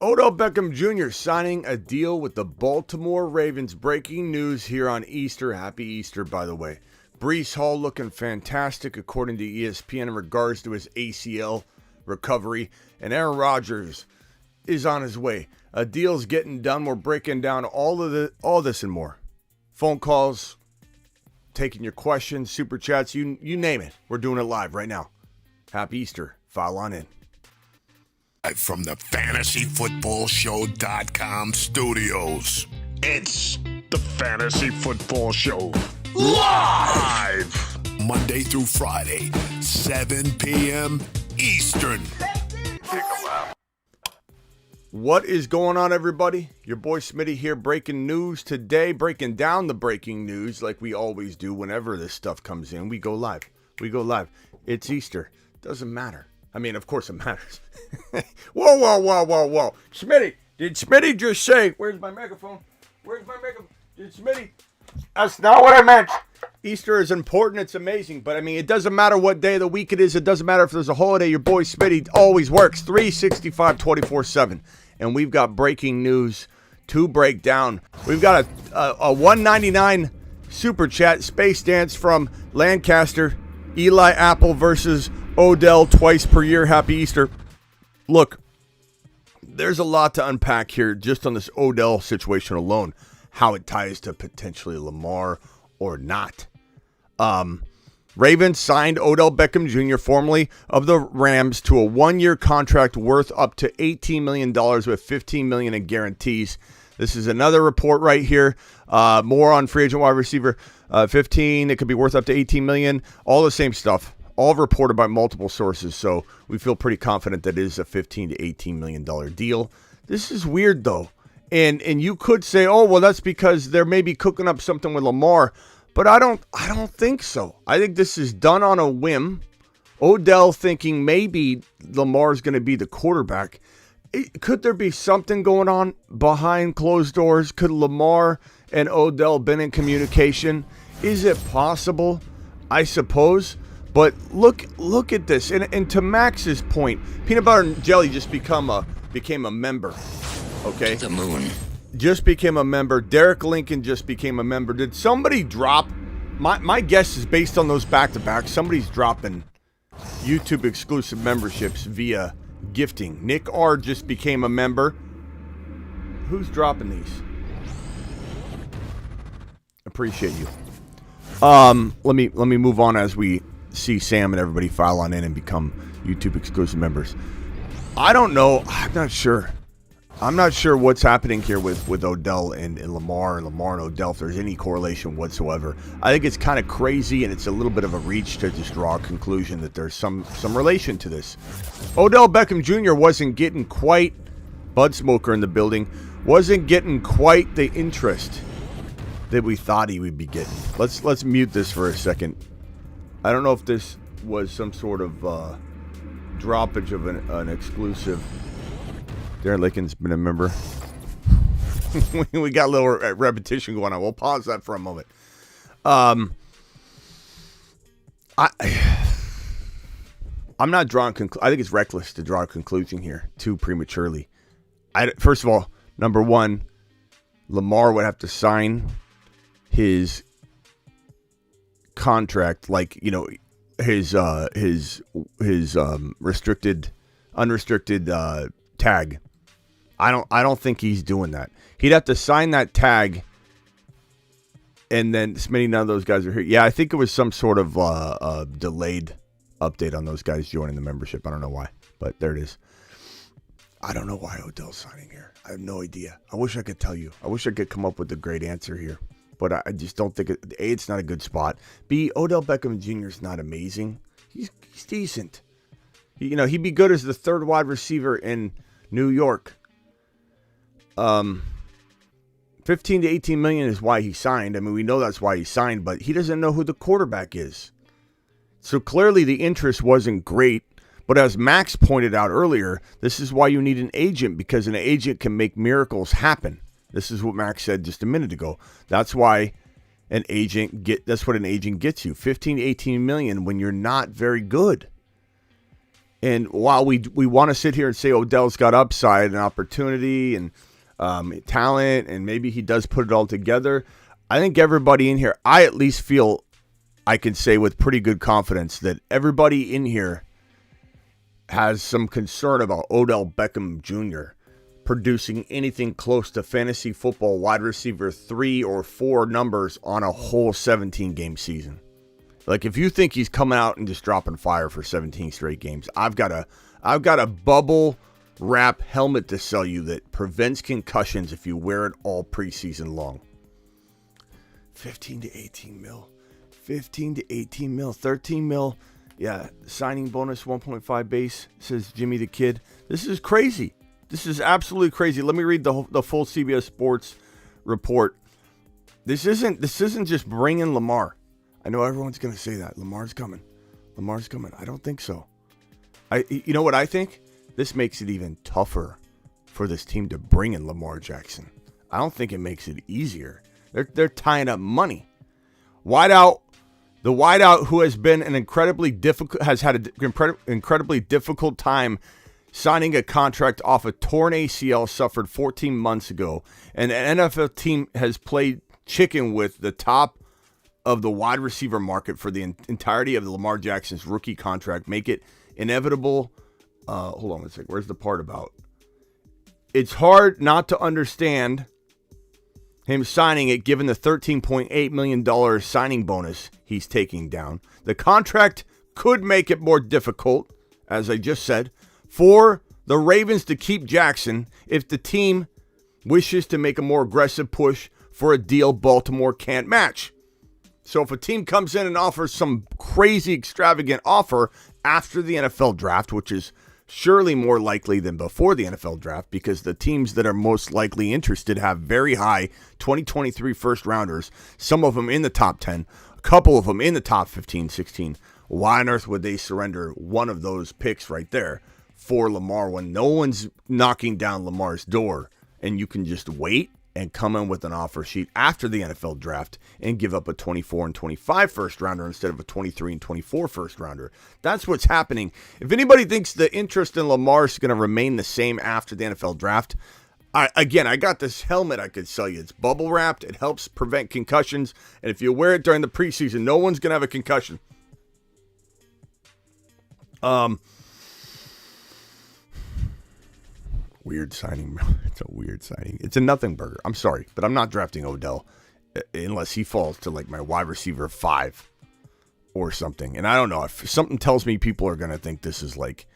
Odell Beckham Jr. signing a deal with the Baltimore Ravens. Breaking news here on Easter. Happy Easter, by the way. Breece Hall looking fantastic, according to ESPN, in regards to his ACL recovery. And Aaron Rodgers is on his way. A deal's getting done. We're breaking down all this and more. Phone calls, taking your questions, super chats, you name it. We're doing it live right now. Happy Easter. File on in. From the FantasyFootballShow.com studios, it's the Fantasy Football Show live Monday through Friday, 7 p.m. Eastern. What is going on, everybody? Your boy Smitty here, breaking news today, breaking down the breaking news like we always do whenever this stuff comes in. We go live. It's Easter. Doesn't matter. I mean, of course it matters. Whoa. Smitty, did Smitty just say, where's my megaphone? Did Smitty? That's not what I meant. Easter is important. It's amazing. But, I mean, it doesn't matter what day of the week it is. It doesn't matter if there's a holiday. Your boy Smitty always works 365, 24/7. And we've got breaking news to break down. We've got a $1.99 super chat space dance from Lancaster. Eli Apple versus Odell twice per year. Happy Easter. Look, there's a lot to unpack here just on this Odell situation alone. How it ties to potentially Lamar or not. Ravens signed Odell Beckham Jr., formerly of the Rams, to a one-year contract worth up to $18 million with $15 million in guarantees. This is another report right here. More on free agent wide receiver 15. It could be worth up to $18 million. All the same stuff. All reported by multiple sources, so we feel pretty confident that it is a $15 to $18 million deal. This is weird, though. And you could say, oh, well, that's because they're maybe cooking up something with Lamar. But I don't think so. I think this is done on a whim. Odell thinking maybe Lamar's going to be the quarterback. Could there be something going on behind closed doors? Could Lamar and Odell been in communication? Is it possible? I suppose. But look at this. And to Max's point, Peanut Butter and Jelly just became a member. Okay? The moon. Just became a member. Derek Lincoln just became a member. Did somebody drop? My guess is based on those back-to-back. Somebody's dropping YouTube exclusive memberships via gifting. Nick R just became a member. Who's dropping these? Appreciate you. Let me move on as we see Sam and everybody file on in and become YouTube exclusive members. I don't know. I'm not sure what's happening here with Odell and Lamar and Odell, if there's any correlation whatsoever. I think it's kind of crazy, and it's a little bit of a reach to just draw a conclusion that there's some relation to this. Odell Beckham Jr. wasn't getting quite, Bud Smoker in the building, wasn't getting quite the interest that we thought he would be getting. Let's mute this for a second. I don't know if this was some sort of droppage of an exclusive. Darren Lincoln's been a member. We got a little repetition going on. We'll pause that for a moment. I'm not drawing. I think it's reckless to draw a conclusion here too prematurely. First of all, number one, Lamar would have to sign his contract, like, you know, his unrestricted tag. I don't think he's doing that. He'd have to sign that tag, and then Smitty, none of those guys are here. Yeah, I think it was some sort of delayed update on those guys joining the membership. I don't know why, but there it is. I don't know why Odell's signing here. I have no idea. I wish I could tell you. I wish I could come up with a great answer here, but I just don't think it's not a good spot. B, Odell Beckham Jr. is not amazing. He's decent. He'd be good as the third wide receiver in New York. 15 to 18 million is why he signed. I mean, we know that's why he signed, but he doesn't know who the quarterback is. So clearly the interest wasn't great. But as Max pointed out earlier, this is why you need an agent, because an agent can make miracles happen. This is what Max said just a minute ago. That's why that's what an agent gets you. 15 to 18 million when you're not very good. And while we want to sit here and say Odell's got upside and opportunity and talent, and maybe he does put it all together, I think everybody in here, I at least feel I can say with pretty good confidence that everybody in here has some concern about Odell Beckham Jr. producing anything close to fantasy football wide receiver 3 or 4 numbers on a whole 17-game season. Like, if you think he's coming out and just dropping fire for 17 straight games, I've got a bubble wrap helmet to sell you that prevents concussions if you wear it all preseason long. 15 to 18 mil. 15 to 18 mil. 13 mil. Yeah, signing bonus 1.5 base, says Jimmy the Kid. This is crazy. This is absolutely crazy. Let me read the full CBS Sports report. This isn't just bringing Lamar. I know everyone's going to say that. Lamar's coming. Lamar's coming. I don't think so. You know what I think? This makes it even tougher for this team to bring in Lamar Jackson. I don't think it makes it easier. They're tying up money. The wideout who has been has had an incredibly difficult time signing a contract off a torn ACL suffered 14 months ago, and an NFL team has played chicken with the top of the wide receiver market for the entirety of Lamar Jackson's rookie contract, make it inevitable. Hold on a second. Where's the part about? It's hard not to understand him signing it given the $13.8 million signing bonus he's taking down. The contract could make it more difficult, as I just said, for the Ravens to keep Jackson if the team wishes to make a more aggressive push for a deal Baltimore can't match. So if a team comes in and offers some crazy extravagant offer after the NFL draft, which is surely more likely than before the NFL draft because the teams that are most likely interested have very high 2023 first rounders, some of them in the top 10, a couple of them in the top 15, 16. Why on earth would they surrender one of those picks right there for Lamar when no one's knocking down Lamar's door and you can just wait and come in with an offer sheet after the NFL draft and give up a 24 and 25 first rounder instead of a 23 and 24 first rounder? That's what's happening. If anybody thinks the interest in Lamar is going to remain the same after the NFL draft, I got this helmet I could sell you. It's bubble wrapped. It helps prevent concussions. And if you wear it during the preseason, no one's going to have a concussion. Weird signing. It's a weird signing. It's a nothing burger. I'm sorry, but I'm not drafting Odell unless he falls to like my wide receiver 5 or something. And I don't know. If something tells me people are going to think this is like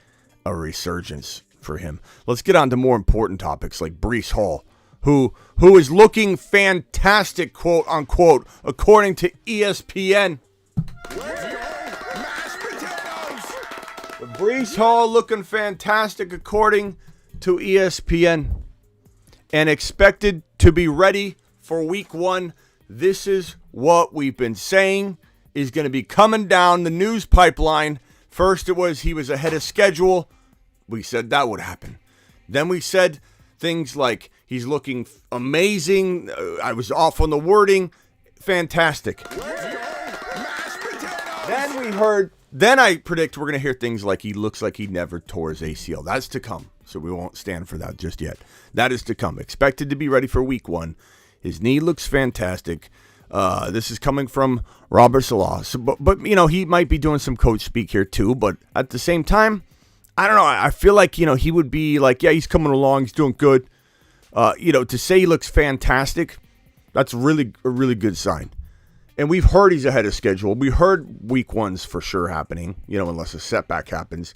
a resurgence for him. Let's get on to more important topics like Breece Hall, who is looking fantastic, quote unquote, according to ESPN. Breece Hall looking fantastic according to ESPN and expected to be ready for week 1. This is what we've been saying is going to be coming down the news pipeline. First it was he was ahead of schedule. We said that would happen. Then we said things like he's looking amazing. I was off on the wording. Fantastic. Then I predict we're going to hear things like he looks like he never tore his ACL. That's to come. So we won't stand for that just yet. That is to come. Expected to be ready for week 1. His knee looks fantastic. This is coming from Robert Salah. So, but you know, he might be doing some coach speak here too. But at the same time, I don't know. I feel like, you know, he would be like, yeah, he's coming along. He's doing good. To say he looks fantastic, that's a really good sign. And we've heard he's ahead of schedule. We heard week 1's for sure happening, you know, unless a setback happens.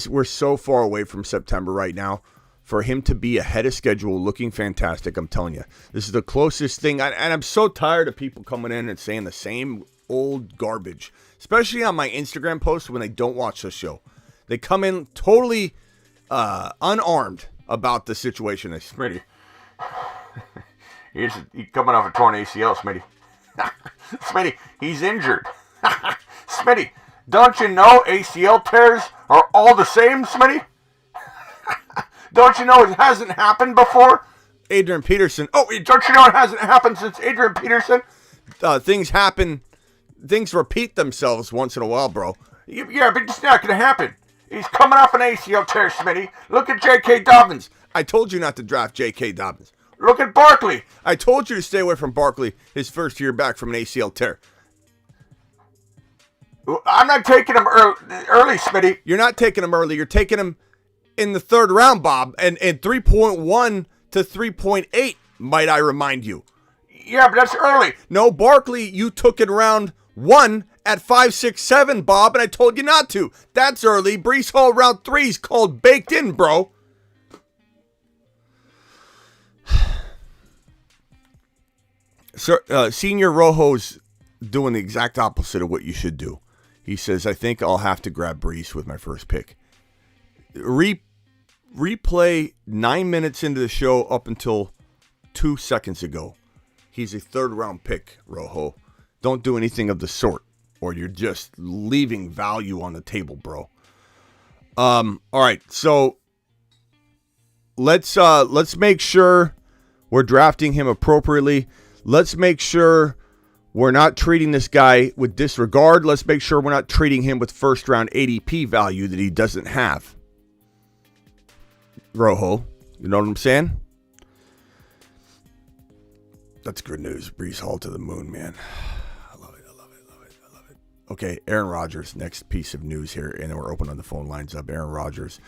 We're so far away from September right now. For him to be ahead of schedule looking fantastic, I'm telling you, this is the closest thing. And I'm so tired of people coming in and saying the same old garbage, especially on my Instagram posts when they don't watch the show. They come in totally unarmed about the situation. Smitty, he's coming off a torn ACL, Smitty. Smitty, he's injured. Smitty, don't you know ACL tears are all the same, Smitty? Don't you know it hasn't happened before? Adrian Peterson. Oh, don't you know it hasn't happened since Adrian Peterson? Things happen. Things repeat themselves once in a while, bro. Yeah, but it's not going to happen. He's coming off an ACL tear, Smitty. Look at J.K. Dobbins. I told you not to draft J.K. Dobbins. Look at Barkley. I told you to stay away from Barkley his first year back from an ACL tear. I'm not taking him early, Smitty. You're not taking him early. You're taking him in the third round, Bob, and 3.1 to 3.8, might I remind you. Yeah, but that's early. No, Barkley, you took it round 1 at 5, 6, 7, Bob, and I told you not to. That's early. Breece Hall round 3 is called baked in, bro. Senior Rojo's doing the exact opposite of what you should do. He says, I think I'll have to grab Breece with my first pick. Replay 9 minutes into the show up until 2 seconds ago. He's a third-round pick, Rojo. Don't do anything of the sort, or you're just leaving value on the table, bro. All right, so let's make sure we're drafting him appropriately. Let's make sure we're not treating this guy with disregard. Let's make sure we're not treating him with first-round ADP value that he doesn't have. Rojo, you know what I'm saying? That's good news. Breece Hall to the moon, man. I love it. Okay, Aaron Rodgers, next piece of news here, and then we're opening the phone lines up. Aaron Rodgers.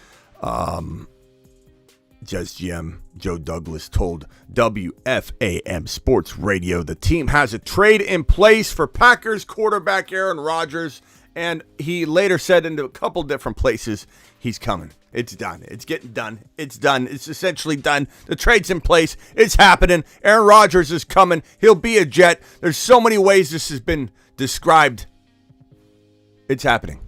Jazz GM Joe Douglas told WFAM Sports Radio the team has a trade in place for Packers quarterback Aaron Rodgers, and he later said into a couple different places he's coming. It's done. It's getting done. It's done. It's essentially done. The trade's in place. It's happening. Aaron Rodgers is coming. He'll be a Jet. There's so many ways this has been described. It's happening.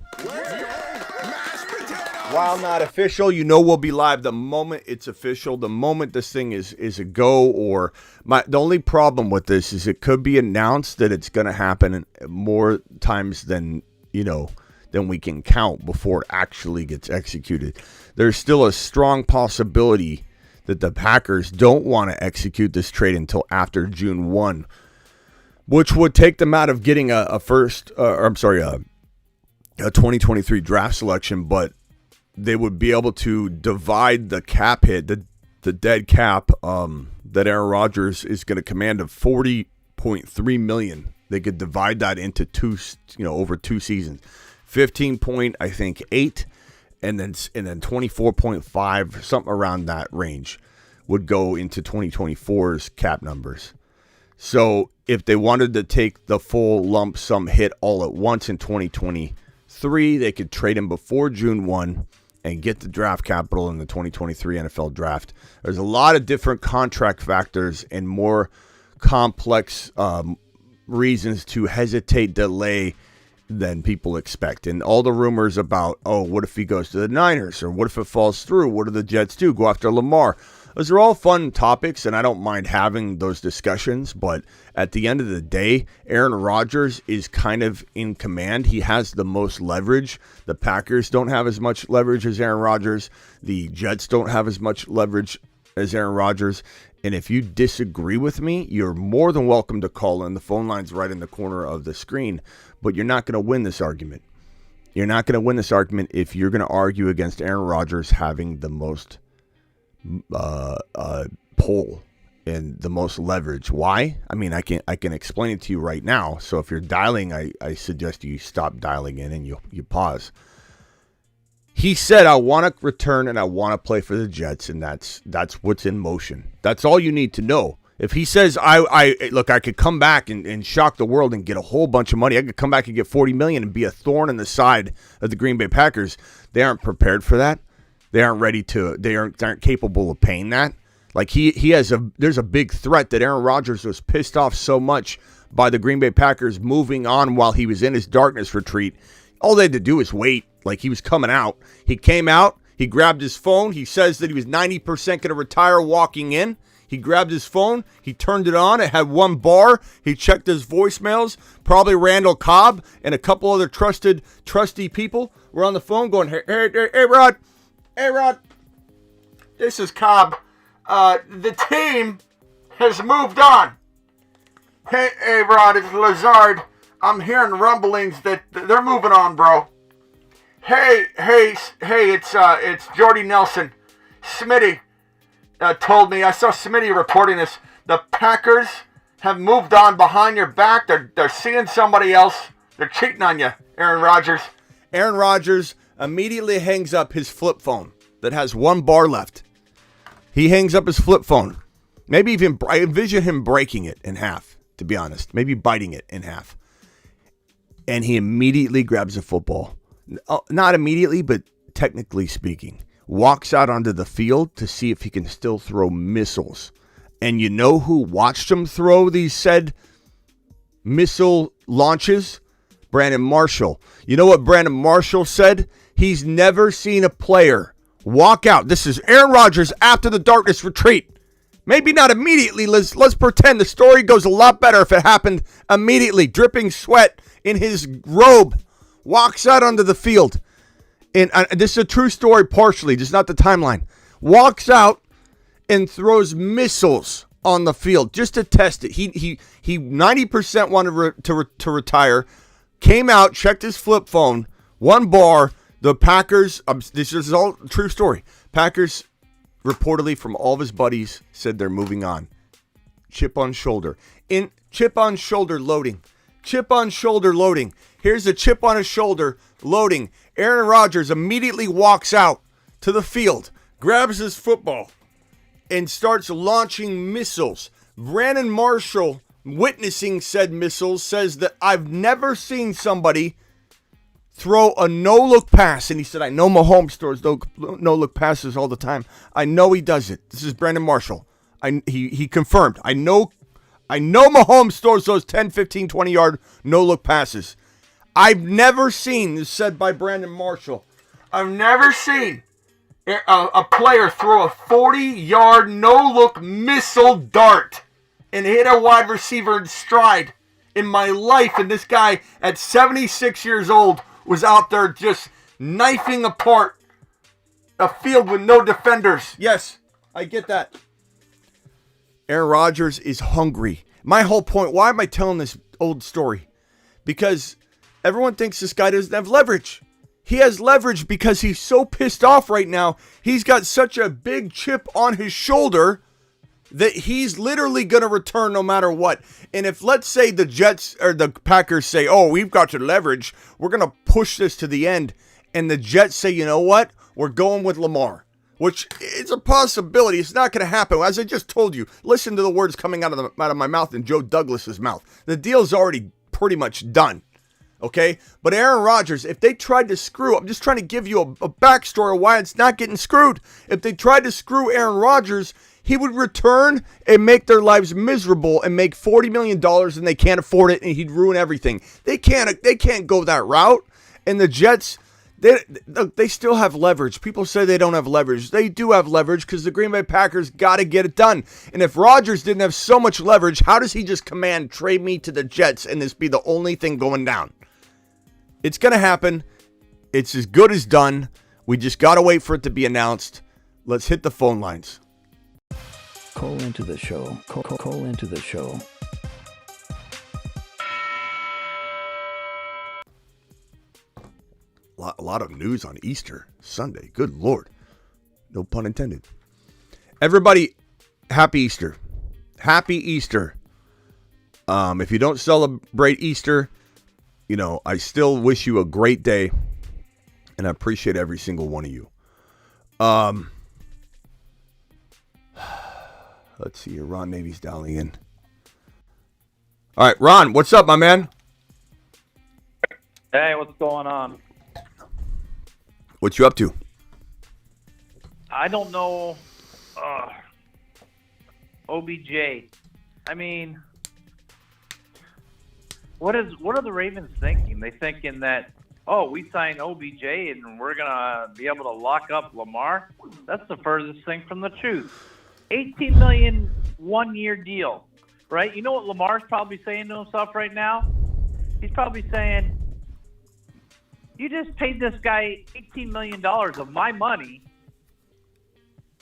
While not official, you know we'll be live the moment it's official, the moment this thing is a go. Or the only problem with this is it could be announced that it's going to happen more times than we can count before it actually gets executed. There's still a strong possibility that the Packers don't want to execute this trade until after June 1, which would take them out of getting a 2023 draft selection, but they would be able to divide the cap hit, the dead cap that Aaron Rodgers is going to command of $40.3 million. They could divide that into over 2 seasons. 15.8, and then 24.5, something around that range, would go into 2024's cap numbers. So if they wanted to take the full lump sum hit all at once in 2023, they could trade him before June 1 and get the draft capital in the 2023 NFL draft. There's a lot of different contract factors and more complex reasons to hesitate, delay than people expect. And all the rumors about, what if he goes to the Niners? Or what if it falls through? What do the Jets do? Go after Lamar? Those are all fun topics, and I don't mind having those discussions. But at the end of the day, Aaron Rodgers is kind of in command. He has the most leverage. The Packers don't have as much leverage as Aaron Rodgers. The Jets don't have as much leverage as Aaron Rodgers. And if you disagree with me, you're more than welcome to call in. The phone line's right in the corner of the screen. But you're not going to win this argument. You're not going to win this argument if you're going to argue against Aaron Rodgers having the most pull and the most leverage. Why? I mean, I can explain it to you right now. So if you're dialing, I suggest you stop dialing in and you pause. He said, I want to return and I want to play for the Jets, and that's what's in motion. That's all you need to know. If he says, I could come back and shock the world and get a whole bunch of money. I could come back and get $40 million and be a thorn in the side of the Green Bay Packers. They aren't prepared for that. They aren't ready to. They aren't capable of paying that. Like there's a big threat that Aaron Rodgers was pissed off so much by the Green Bay Packers moving on while he was in his darkness retreat. All they had to do is wait. Like, he was coming out. He came out. He grabbed his phone. He says that he was 90% going to retire walking in. He grabbed his phone. He turned it on. It had one bar. He checked his voicemails. Probably Randall Cobb and a couple other trusty people were on the phone going, hey, Rod. Hey, Rod. This is Cobb. The team has moved on. Hey, Rod, it's Lazard. I'm hearing rumblings that they're moving on, bro. Hey, it's Jordy Nelson. Smitty told me, I saw Smitty reporting this. The Packers have moved on behind your back. They're seeing somebody else. They're cheating on you, Aaron Rodgers. Aaron Rodgers immediately hangs up his flip phone that has one bar left. He hangs up his flip phone. Maybe even, I envision him breaking it in half, to be honest. Maybe biting it in half. And he immediately grabs a football. Not immediately, but technically speaking. Walks out onto the field to see if he can still throw missiles. And you know who watched him throw these said missile launches? Brandon Marshall. You know what Brandon Marshall said? He's never seen a player walk out. This is Aaron Rodgers after the darkness retreat. Maybe not immediately. Let's pretend the story goes a lot better if it happened immediately. Dripping sweat in his robe. Walks out onto the field. And this is a true story partially, just not the timeline. Walks out and throws missiles on the field just to test it. He 90% wanted to retire. Came out, checked his flip phone, one bar. The Packers, this is all true story. Packers, reportedly from all of his buddies, said they're moving on. Chip on shoulder. Chip on shoulder loading. Chip on shoulder loading. Here's a chip on his shoulder loading. Aaron Rodgers immediately walks out to the field, grabs his football, and starts launching missiles. Brandon Marshall, witnessing said missiles, says that I've never seen somebody throw a no-look pass. And he said, I know Mahomes throws no-look passes all the time. I know he does it. This is Brandon Marshall. He confirmed. I know Mahomes throws those 10, 15, 20-yard no-look passes. I've never seen, this is said by Brandon Marshall, I've never seen a player throw a 40-yard no-look missile dart and hit a wide receiver in stride in my life. And this guy at 76 years old was out there just knifing apart a field with no defenders. Yes, I get that. Aaron Rodgers is hungry. My whole point, why am I telling this old story? Because everyone thinks this guy doesn't have leverage. He has leverage because he's so pissed off right now. He's got such a big chip on his shoulder that he's literally going to return no matter what. And if, let's say, the Jets or the Packers say, oh, we've got your leverage, we're going to push this to the end, and the Jets say, you know what, we're going with Lamar, which is a possibility. It's not going to happen. As I just told you, listen to the words coming out of my mouth and Joe Douglas's mouth. The deal's already pretty much done. Okay, but Aaron Rodgers, if they tried to screw, I'm just trying to give you a backstory of why it's not getting screwed. If they tried to screw Aaron Rodgers, he would return and make their lives miserable and make $40 million and they can't afford it and he'd ruin everything. They can't go that route. And the Jets, they still have leverage. People say they don't have leverage. They do have leverage because the Green Bay Packers got to get it done. And if Rodgers didn't have so much leverage, how does he just command trade me to the Jets and this be the only thing going down? It's going to happen. It's as good as done. We just got to wait for it to be announced. Let's hit the phone lines. Call into the show. Call into the show. A lot of news on Easter Sunday. Good Lord. No pun intended. Everybody, happy Easter. Happy Easter. If you don't celebrate Easter, you know, I still wish you a great day, and I appreciate every single one of you. Let's see here. Ron Navy's dialing in. All right, Ron, what's up, my man? Hey, what's going on? What you up to? I don't know. OBJ. I mean, what are the Ravens thinking? They thinking that, oh, we signed OBJ and we're gonna be able to lock up Lamar? That's the furthest thing from the truth. $18 million 1-year deal, right? You know what Lamar's probably saying to himself right now? He's probably saying, you just paid this guy $18 million of my money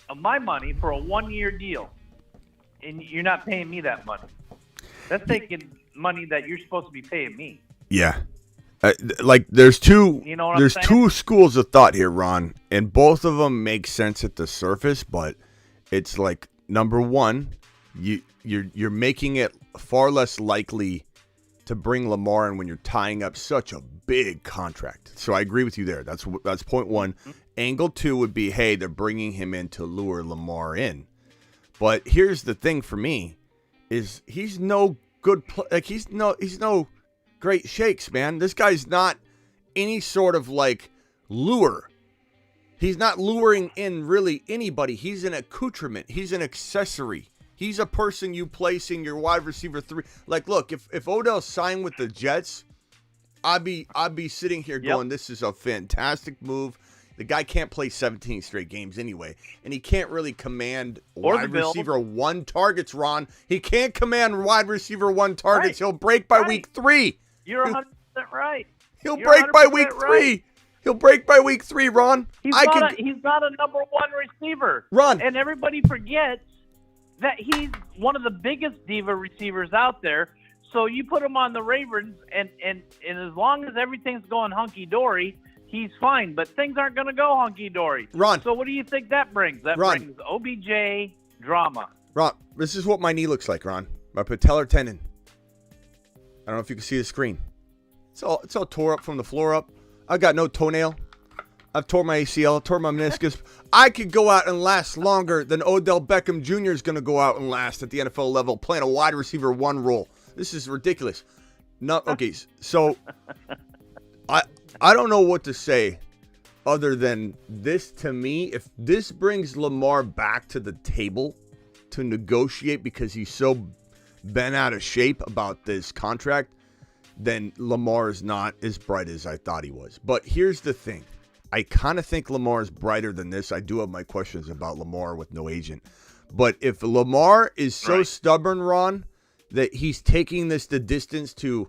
for a 1-year deal, and you're not paying me that money. That's taking money that you're supposed to be paying me. Yeah. Like there's two You know what I'm there's saying? two schools of thought here, Ron, and both of them make sense at the surface, but it's like number one, you're making it far less likely to bring Lamar in when you're tying up such a big contract. So I agree with you there. That's point one. Angle two would be, hey, they're bringing him in to lure Lamar in. But here's the thing for me is he's no good he's no great shakes, man. This guy's not any sort of like lure. He's not luring in really anybody. He's an accoutrement. He's an accessory. He's a person you place in your wide receiver 3. Like, look, if Odell signed with the Jets, I'd be sitting here going, this is a fantastic move. The guy can't play 17 straight games anyway, and he can't really command wide receiver 1 targets, Ron. He can't command wide receiver 1 targets. Right. He'll break by week 3. You're 100% right. He'll break by week 3. He'll break by week 3, Ron. He's not a number 1 receiver. Ron. And everybody forgets that he's one of the biggest diva receivers out there. So you put him on the Ravens, and as long as everything's going hunky-dory, he's fine. But things aren't going to go hunky-dory. Ron. So what do you think that brings? That brings OBJ drama. Ron, this is what my knee looks like, Ron. My patellar tendon. I don't know if you can see the screen. It's all tore up from the floor up. I got no toenail. I've tore my ACL, tore my meniscus. I could go out and last longer than Odell Beckham Jr. is going to go out and last at the NFL level playing a wide receiver 1 role. This is ridiculous. No, okay, so I don't know what to say other than this. To me, if this brings Lamar back to the table to negotiate because he's so bent out of shape about this contract, then Lamar is not as bright as I thought he was. But here's the thing. I kind of think Lamar is brighter than this. I do have my questions about Lamar with no agent. But if Lamar is so stubborn, Ron, that he's taking this the distance to,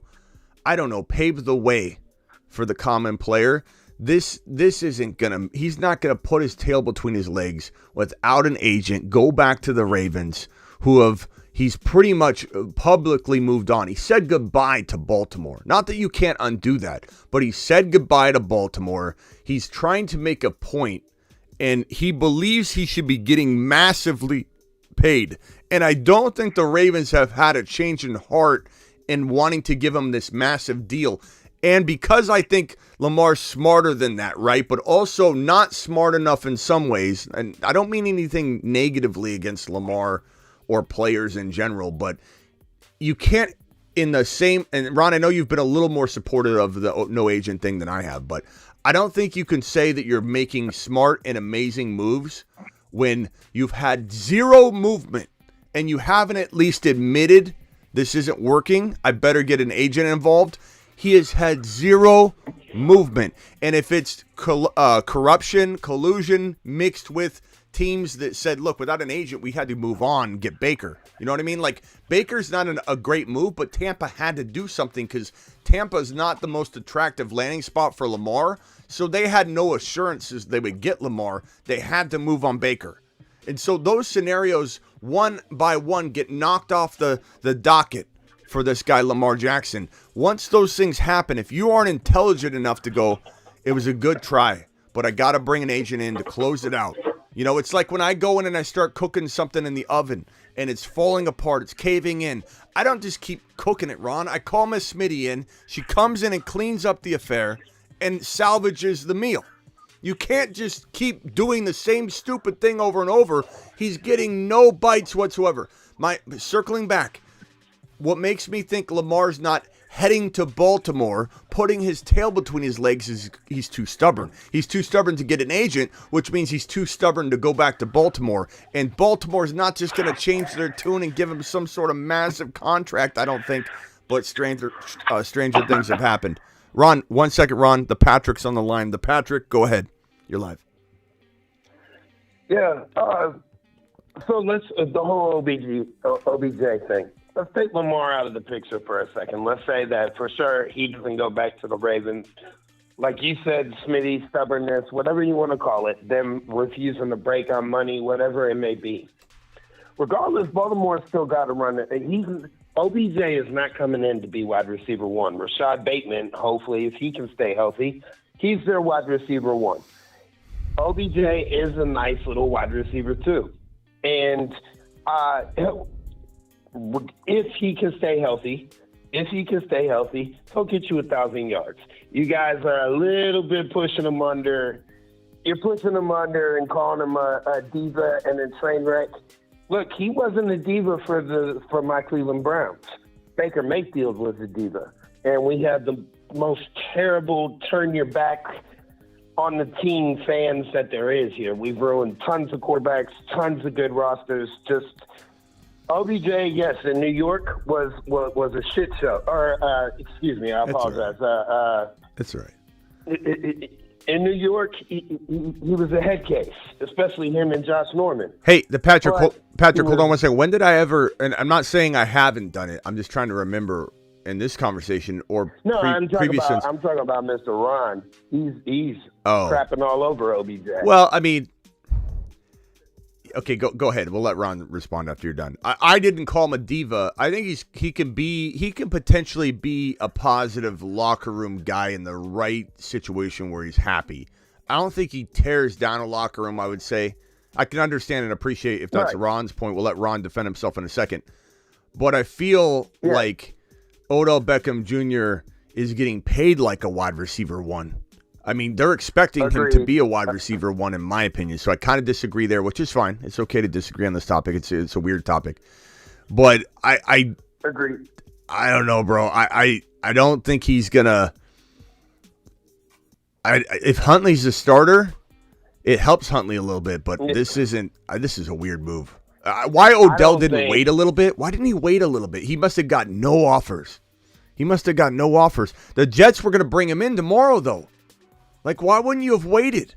I don't know, pave the way for the common player, this isn't going to, he's not going to put his tail between his legs without an agent, go back to the Ravens, he's pretty much publicly moved on. He said goodbye to Baltimore. Not that you can't undo that, but he said goodbye to Baltimore. He's trying to make a point, and he believes he should be getting massively paid. And I don't think the Ravens have had a change in heart in wanting to give him this massive deal. And because I think Lamar's smarter than that, right? But also not smart enough in some ways. And I don't mean anything negatively against Lamar or players in general, but you can't in the same, and Ron, I know you've been a little more supportive of the no agent thing than I have, but I don't think you can say that you're making smart and amazing moves when you've had zero movement and you haven't at least admitted this isn't working. I better get an agent involved. He has had zero movement. And if it's corruption, collusion mixed with teams that said, look, without an agent, we had to move on and get Baker. You know what I mean? Like, Baker's not a great move, but Tampa had to do something because Tampa's not the most attractive landing spot for Lamar. So they had no assurances they would get Lamar. They had to move on Baker. And so those scenarios, one by one, get knocked off the docket for this guy, Lamar Jackson. Once those things happen, if you aren't intelligent enough to go, it was a good try, but I got to bring an agent in to close it out. You know, it's like when I go in and I start cooking something in the oven and it's falling apart, it's caving in. I don't just keep cooking it, Ron. I call Miss Smitty in. She comes in and cleans up the affair and salvages the meal. You can't just keep doing the same stupid thing over and over. He's getting no bites whatsoever. Circling back, what makes me think Lamar's not heading to Baltimore, putting his tail between his legs, is he's too stubborn. He's too stubborn to get an agent, which means he's too stubborn to go back to Baltimore. And Baltimore's not just going to change their tune and give him some sort of massive contract, I don't think. But stranger things have happened. Ron, 1 second, Ron. The Patrick's on the line. The Patrick, go ahead. You're live. Yeah. So let's the whole OBJ thing. Let's take Lamar out of the picture for a second. Let's say that for sure he doesn't go back to the Ravens. Like you said, Smitty, stubbornness, whatever you want to call it, them refusing to break on money, whatever it may be. Regardless, Baltimore's still got to run it. OBJ is not coming in to be wide receiver one. Rashad Bateman, hopefully, if he can stay healthy, he's their wide receiver one. OBJ is a nice little wide receiver too. And if he can stay healthy, he'll get you 1,000 yards. You guys are a little bit pushing him under. You're pushing him under and calling him a diva and a train wreck. Look, he wasn't a diva for my Cleveland Browns. Baker Mayfield was a diva. And we had the most terrible turn your back on the team fans that there is here. We've ruined tons of quarterbacks, tons of good rosters. Just OBJ, yes, in New York was a shit show. Or excuse me, I apologize. That's all right. In New York, he was a head case, especially him and Josh Norman. Hey, Patrick, hold on one second. When did I ever, and I'm not saying I haven't done it, I'm just trying to remember in this conversation or I'm talking about Mr. Ron. He's crapping all over OBJ. Well, I mean, okay, go ahead. We'll let Ron respond after you're done. I didn't call him a diva. I think he can potentially be a positive locker room guy in the right situation where he's happy. I don't think he tears down a locker room, I would say. I can understand and appreciate if that's Ron's point. We'll let Ron defend himself in a second. But I feel like Odell Beckham Jr. is getting paid like a wide receiver one. I mean, they're expecting him to be a wide receiver one, in my opinion. So I kind of disagree there, which is fine. It's okay to disagree on this topic. It's a weird topic, but I agree. I don't know, bro. I don't think he's gonna. If Huntley's the starter, it helps Huntley a little bit, but this isn't. This is a weird move. Why Odell didn't wait a little bit? Why didn't he wait a little bit? He must have got no offers. The Jets were going to bring him in tomorrow, though. Like, why wouldn't you have waited?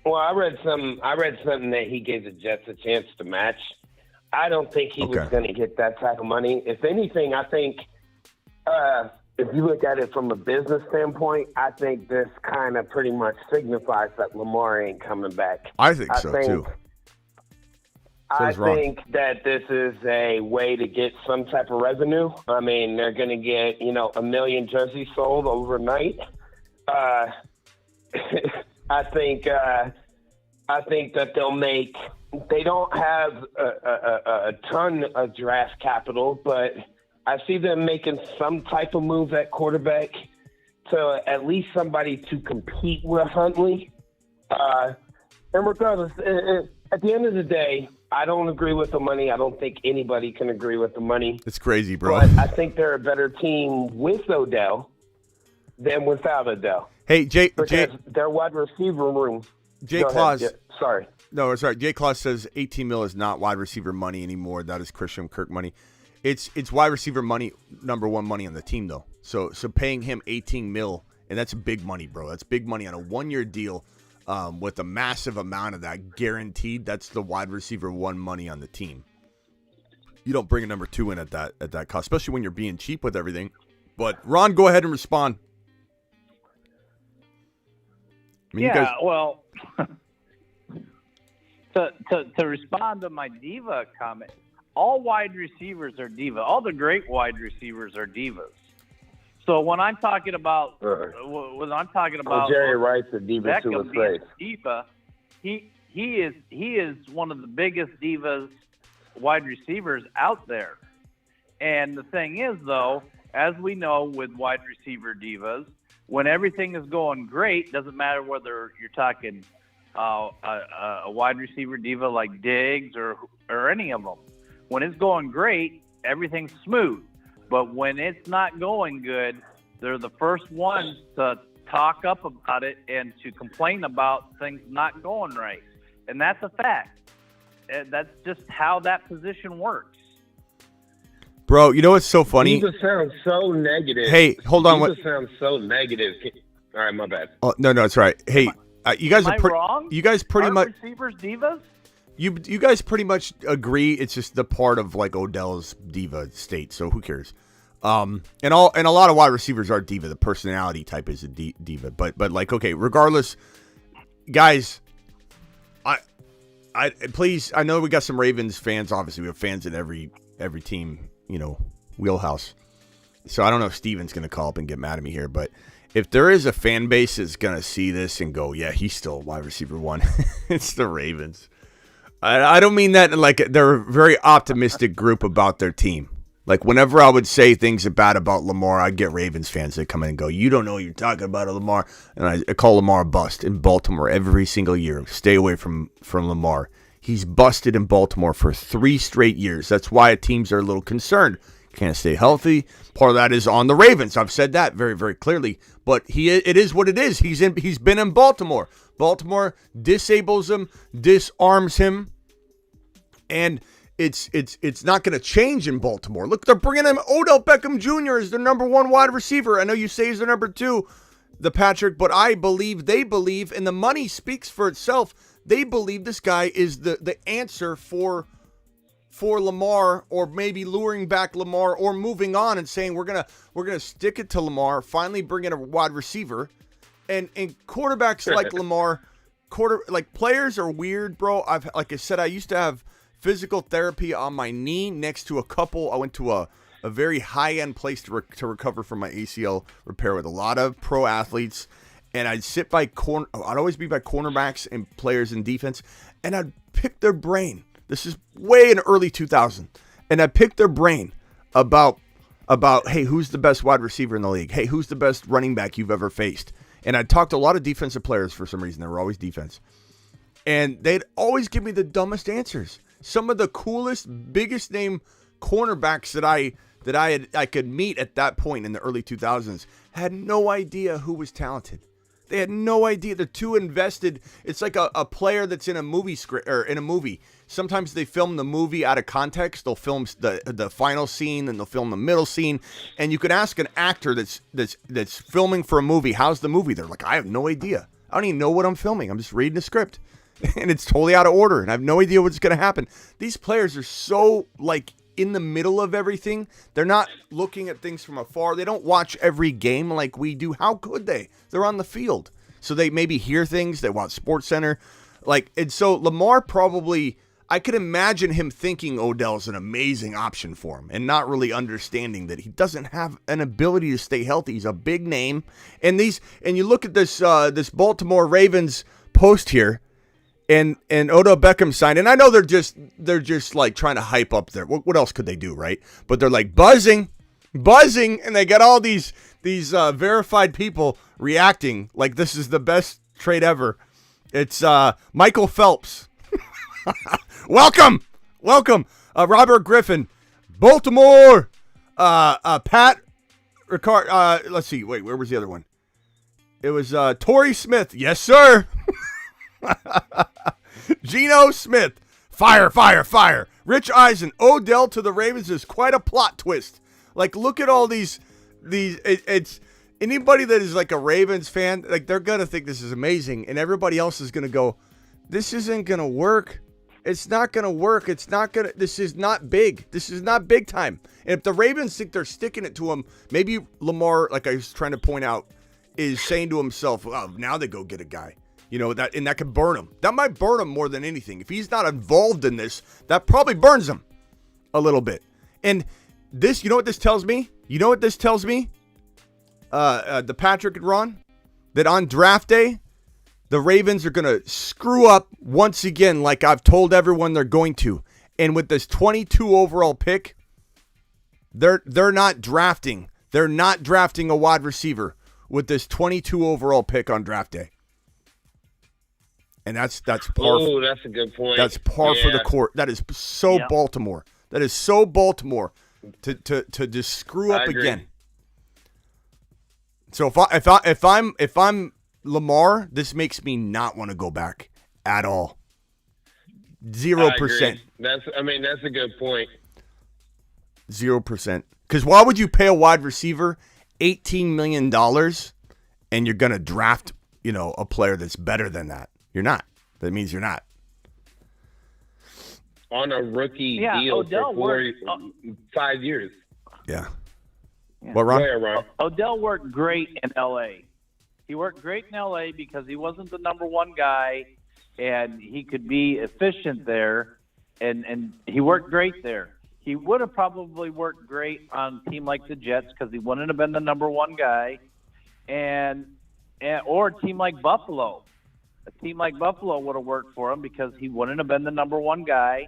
Well, I read something that he gave the Jets a chance to match. I don't think he was going to get that type of money. If anything, I think if you look at it from a business standpoint, I think this kind of pretty much signifies that Lamar ain't coming back. I think so, too. I think that this is a way to get some type of revenue. I mean, they're going to get, 1 million jerseys sold overnight. I think that they'll make. They don't have a ton of draft capital, but I see them making some type of move at quarterback to at least somebody to compete with Huntley. And regardless, at the end of the day, I don't agree with the money. I don't think anybody can agree with the money. It's crazy, bro. But I think they're a better team with Odell than without Odell. Hey, their wide receiver room. Jay Claus. Sorry. No, sorry. Jay Claus says 18 mil is not wide receiver money anymore. That is Christian Kirk money. It's wide receiver money, number one money on the team, though. So paying him 18 mil, and that's big money, bro. That's big money on a 1-year deal with a massive amount of that guaranteed. That's the wide receiver one money on the team. You don't bring a number two in at that cost, especially when you're being cheap with everything. But Ron, go ahead and respond. Well, to respond to my diva comment, all wide receivers are diva. All the great wide receivers are divas. So when I'm talking about Jerry Rice's a diva Beckham to his being face. a diva, he is one of the biggest divas wide receivers out there. And the thing is, though, as we know with wide receiver divas, when everything is going great, doesn't matter whether you're talking a wide receiver diva like Diggs or any of them. When it's going great, everything's smooth. But when it's not going good, they're the first ones to talk up about it and to complain about things not going right. And that's a fact. And that's just how that position works. Bro, you know what's so funny? Diva sounds so negative. Hey, hold on. Diva sounds so negative. All right, my bad. Oh, no, it's right. Hey, you guys Am are wrong? You guys pretty much receivers divas? You guys pretty much agree. It's just the part of like Odell's diva state. So who cares? And a lot of wide receivers are diva. The personality type is a diva. But like, okay, regardless, guys, I please, I know we got some Ravens fans. Obviously, we have fans in every every team, wheelhouse. So I don't know if Steven's going to call up and get mad at me here, but if there is a fan base that's going to see this and go, yeah, he's still wide receiver 1, it's the Ravens. I don't mean that like they're a very optimistic group about their team. Like whenever I would say things bad about Lamar, I'd get Ravens fans that come in and go, you don't know what you're talking about, Lamar. And I call Lamar a bust in Baltimore every single year. Stay away from Lamar. He's busted in Baltimore for 3 straight years. That's why teams are a little concerned. Can't stay healthy. Part of that is on the Ravens. I've said that very, very clearly. But it is what it is. He's been in Baltimore. Baltimore disables him, disarms him, and it's not going to change in Baltimore. Look, they're bringing him Odell Beckham Jr. as their number 1 wide receiver. I know you say he's their number 2, the Patrick, but they believe, and the money speaks for itself. They believe this guy is the answer for Lamar, or maybe luring back Lamar, or moving on and saying we're gonna stick it to Lamar, finally bring in a wide receiver, and quarterbacks like Lamar, players are weird, bro. Like I said, I used to have physical therapy on my knee next to a couple. I went to a very high-end place to recover from my ACL repair with a lot of pro athletes, and I'd sit by I'd always be by cornerbacks and players in defense, and I'd pick their brain. This is way in early 2000, and I picked their brain about hey, who's the best wide receiver in the league? Hey, who's the best running back you've ever faced? And I talked to a lot of defensive players for some reason. They were always defense, and they'd always give me the dumbest answers. Some of the coolest, biggest name cornerbacks that I could meet at that point in the early 2000s had no idea who was talented. They had no idea. They're too invested. It's like a player that's in a movie script or in a movie. Sometimes they film the movie out of context. They'll film the final scene and they'll film the middle scene. And you could ask an actor that's filming for a movie, how's the movie? They're like, I have no idea. I don't even know what I'm filming. I'm just reading a script. And it's totally out of order. And I have no idea what's going to happen. These players are so in the middle of everything. They're not looking at things from afar. They don't watch every game like we do. How could they? They're on the field. So they maybe hear things. They watch SportsCenter. And so Lamar probably, I could imagine him thinking Odell's an amazing option for him and not really understanding that he doesn't have an ability to stay healthy. He's a big name. And you look at this Baltimore Ravens post here, and Odell Beckham signed, and I know they're just trying to hype up their. What else could they do, right? But they're buzzing, and they got all these verified people reacting like this is the best trade ever. It's Michael Phelps, welcome, Robert Griffin, Baltimore, Pat Ricard. Let's see, wait, where was the other one? It was Torrey Smith, yes sir. Geno Smith, fire. Rich Eisen, Odell to the Ravens is quite a plot twist. Look at all these. It's anybody that is a Ravens fan, they're gonna think this is amazing, and everybody else is gonna go, this isn't gonna work. It's not gonna work. This is not big. This is not big time. And if the Ravens think they're sticking it to him, maybe Lamar, like I was trying to point out, is saying to himself, oh, now they go get a guy. That could burn him. That might burn him more than anything. If he's not involved in this, that probably burns him a little bit. And this, you know what this tells me? The Patrick and Ron, that on draft day, the Ravens are going to screw up once again, like I've told everyone they're going to. And with this 22 overall pick, they're not drafting. They're not drafting a wide receiver with this 22 overall pick on draft day. And that's par. Oh, that's a good point. That's par for the court. That is so Baltimore. That is so Baltimore to just screw up again. So if I'm Lamar, this makes me not want to go back at all. 0%. That's a good point. 0%. Because why would you pay a wide receiver $18 million and you're gonna draft, a player that's better than that? You're not. That means you're not. On a rookie deal for 5 years. Yeah. What, Ron? Ron? Odell worked great in L.A. He worked great in L.A. because he wasn't the number one guy, and he could be efficient there, and he worked great there. He would have probably worked great on a team like the Jets because he wouldn't have been the number one guy, or a team like Buffalo. A team like Buffalo would have worked for him because he wouldn't have been the number one guy.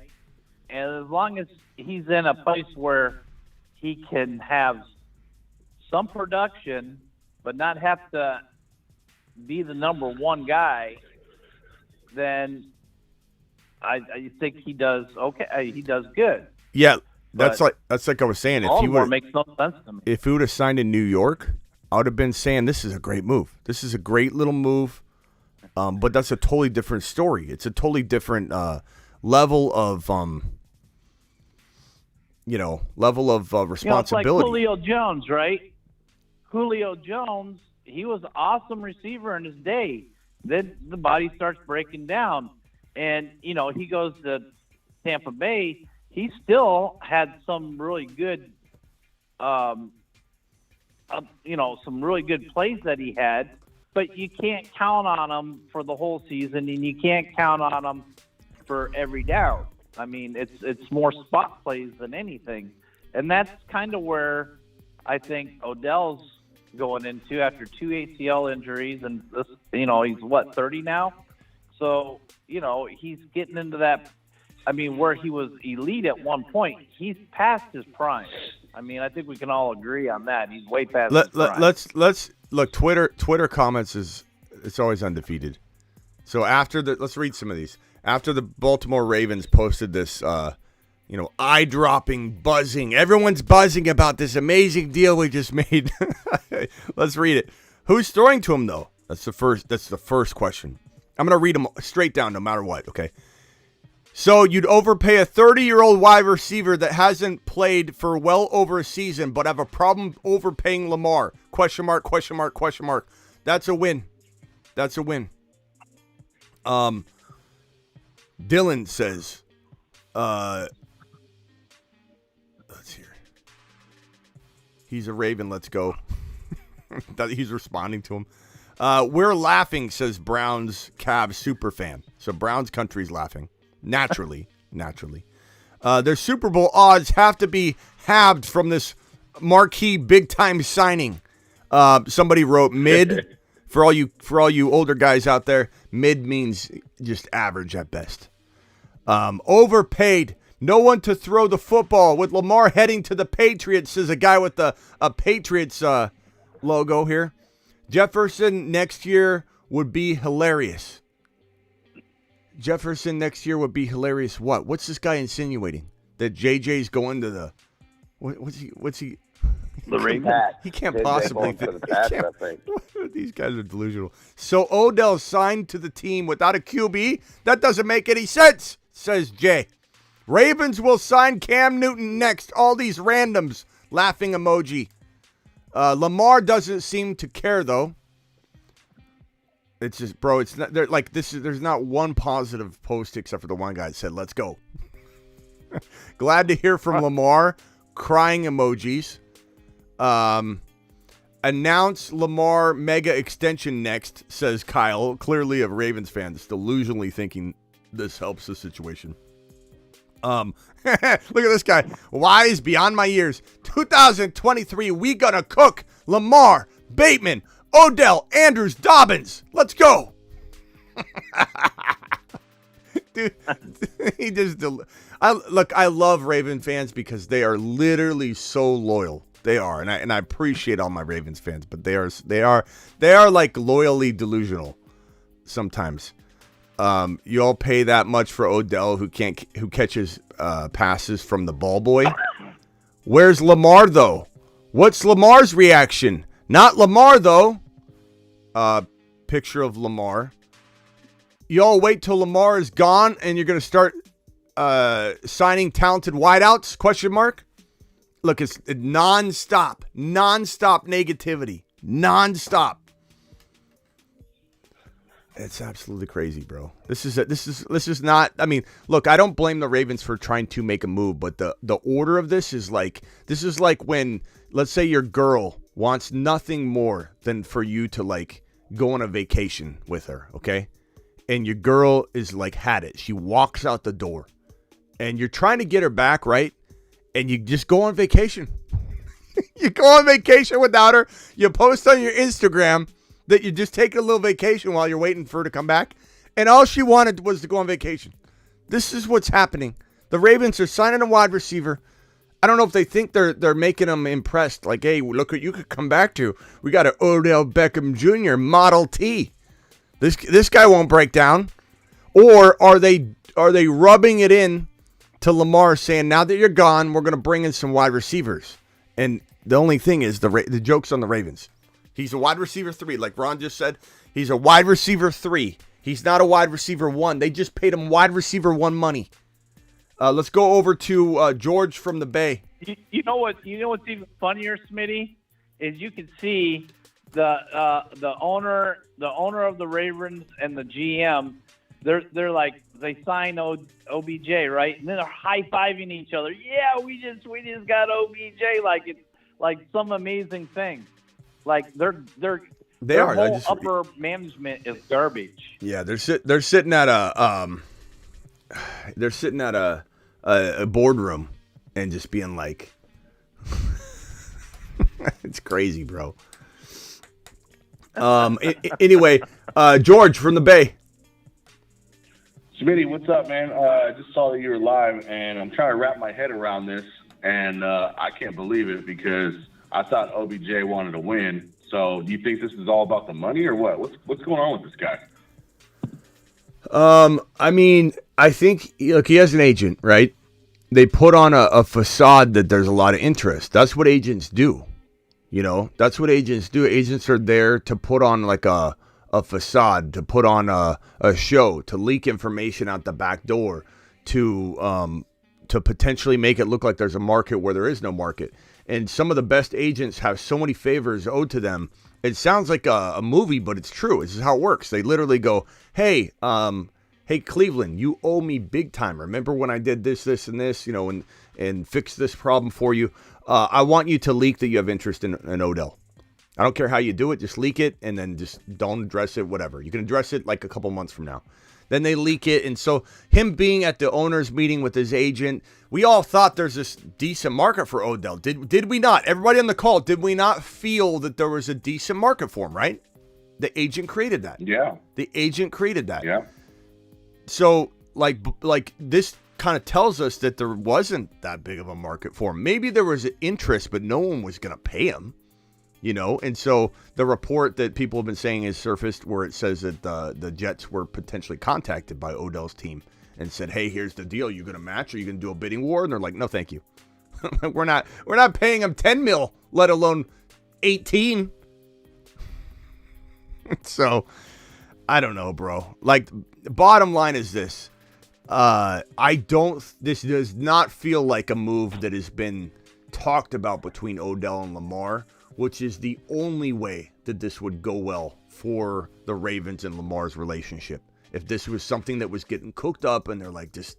And as long as he's in a place where he can have some production but not have to be the number one guy, then I think he does okay. He does good. Yeah, that's like I was saying. Baltimore makes no sense to me. If he would have signed in New York, I would have been saying this is a great move. This is a great little move. But that's a totally different story. It's a totally different level of responsibility. It's like Julio Jones, right? Julio Jones, he was an awesome receiver in his day. Then the body starts breaking down. And, he goes to Tampa Bay. He still had some really good, some really good plays that he had. But you can't count on him for the whole season, and you can't count on him for every down. I mean, it's more spot plays than anything. And that's kind of where I think Odell's going into after 2 ACL injuries. And, this, he's, 30 now? So, he's getting into that. I mean, where he was elite at one point, he's past his prime. I mean, I think we can all agree on that. He's way past his prime. Let's look. Twitter comments it's always undefeated. So let's read some of these. After the Baltimore Ravens posted this, eye-dropping buzzing. Everyone's buzzing about this amazing deal we just made. Let's read it. Who's throwing to him though? That's the first question. I'm gonna read them straight down, no matter what. Okay. So you'd overpay a 30-year-old wide receiver that hasn't played for well over a season, but have a problem overpaying Lamar? Question mark, question mark, question mark. That's a win. That's a win. Dylan says, let's hear. He's a Raven. Let's go. He's responding to him. We're laughing, says Browns Cavs super fan. So Browns country's laughing. Naturally. Their Super Bowl odds have to be halved from this marquee big-time signing. Somebody wrote mid. For all you older guys out there, mid means just average at best. Overpaid. No one to throw the football. With Lamar heading to the Patriots, says a guy with a Patriots logo here. Jefferson next year would be hilarious. Jefferson next year would be hilarious. What? What's this guy insinuating? That JJ's going to the what's he? The Ravens. He can't possibly. For the Pats, I think. These guys are delusional. So Odell signed to the team without a QB? That doesn't make any sense, says Jay. Ravens will sign Cam Newton next. All these randoms. Laughing emoji. Lamar doesn't seem to care though. It's just, bro. It's not. There's not one positive post except for the one guy that said, "Let's go." Glad to hear from Lamar. Crying emojis. Announce Lamar mega extension next, says Kyle. Clearly a Ravens fan that's delusionally thinking this helps the situation. Look at this guy. Wise beyond my years. 2023, we gonna cook. Lamar, Bateman, Odell, Andrews, Dobbins. Let's go. Dude, I love Raven fans because they are literally so loyal. They are, and I appreciate all my Ravens fans, but they are like loyally delusional sometimes. You all pay that much for Odell who catches passes from the ball boy. Where's Lamar though? What's Lamar's reaction? Not Lamar though. Picture of Lamar. Y'all wait till Lamar is gone and you're gonna start signing talented wideouts? Question mark. Look, it's nonstop negativity, nonstop. It's absolutely crazy, bro. This is not. I mean, look, I don't blame the Ravens for trying to make a move, but the order of this is like when, let's say, your girl wants nothing more than for you to like go on a vacation with her, okay? And your girl is like had it. She walks out the door, and you're trying to get her back, right? and you just go on vacation. You go on vacation without her. You post on your Instagram that you just take a little vacation while you're waiting for her to come back. And all she wanted was to go on vacation. This is what's happening. The Ravens are signing a wide receiver. I don't know if they think they're making them impressed. Like, hey, look what you could come back to. We got an Odell Beckham Jr. Model T. This guy won't break down. Or are they rubbing it in to Lamar, saying, now that you're gone, we're going to bring in some wide receivers? And the only thing is the joke's on the Ravens. He's a wide receiver 3. Like Ron just said, he's a wide receiver 3. He's not a wide receiver 1. They just paid him wide receiver 1 money. Let's go over to George from the Bay. You know what's even funnier, Smitty, is you can see the owner of the Ravens and the GM. They're like, they sign OBJ, right? And then they're high fiving each other. Yeah, we just got OBJ, like it's like some amazing thing. Like their whole upper management is garbage. Yeah, they're sitting at a boardroom and just being like, it's crazy, bro. Anyway, George from the Bay. Smitty, what's up, man? I just saw that you were live, and I'm trying to wrap my head around this, and I can't believe it because I thought OBJ wanted to win. So, do you think this is all about the money, or what? What's going on with this guy? I mean, I think look, he has an agent, right? They put on a facade that there's a lot of interest. That's what agents do. You know, that's what agents do. Agents are there to put on like a facade, to put on a show, to leak information out the back door, to potentially make it look like there's a market where there is no market. And some of the best agents have so many favors owed to them. It sounds like a movie, but it's true. This is how it works. They literally go, hey, Cleveland, you owe me big time. Remember when I did this, and this, you know, and fixed this problem for you? I want you to leak that you have interest in Odell. I don't care how you do it. Just leak it and then just don't address it, whatever. You can address it like a couple months from now. Then they leak it. And so him being at the owner's meeting with his agent, we all thought there's this decent market for Odell. Did we not? Everybody on the call, did we not feel that there was a decent market for him, right? The agent created that. Yeah. The agent created that. Yeah. So like this kind of tells us that there wasn't that big of a market for him. Maybe there was an interest, but no one was going to pay him. You know, and so the report that people have been saying is surfaced where it says that the Jets were potentially contacted by Odell's team and said, hey, here's the deal. You going to match? Are you going to do a bidding war? And they're like, no, thank you. We're not paying him 10 mil, let alone 18. So I don't know, bro. Like, bottom line is this. This does not feel like a move that has been talked about between Odell and Lamar, which is the only way that this would go well for the Ravens and Lamar's relationship. If this was something that was getting cooked up and they're like, just,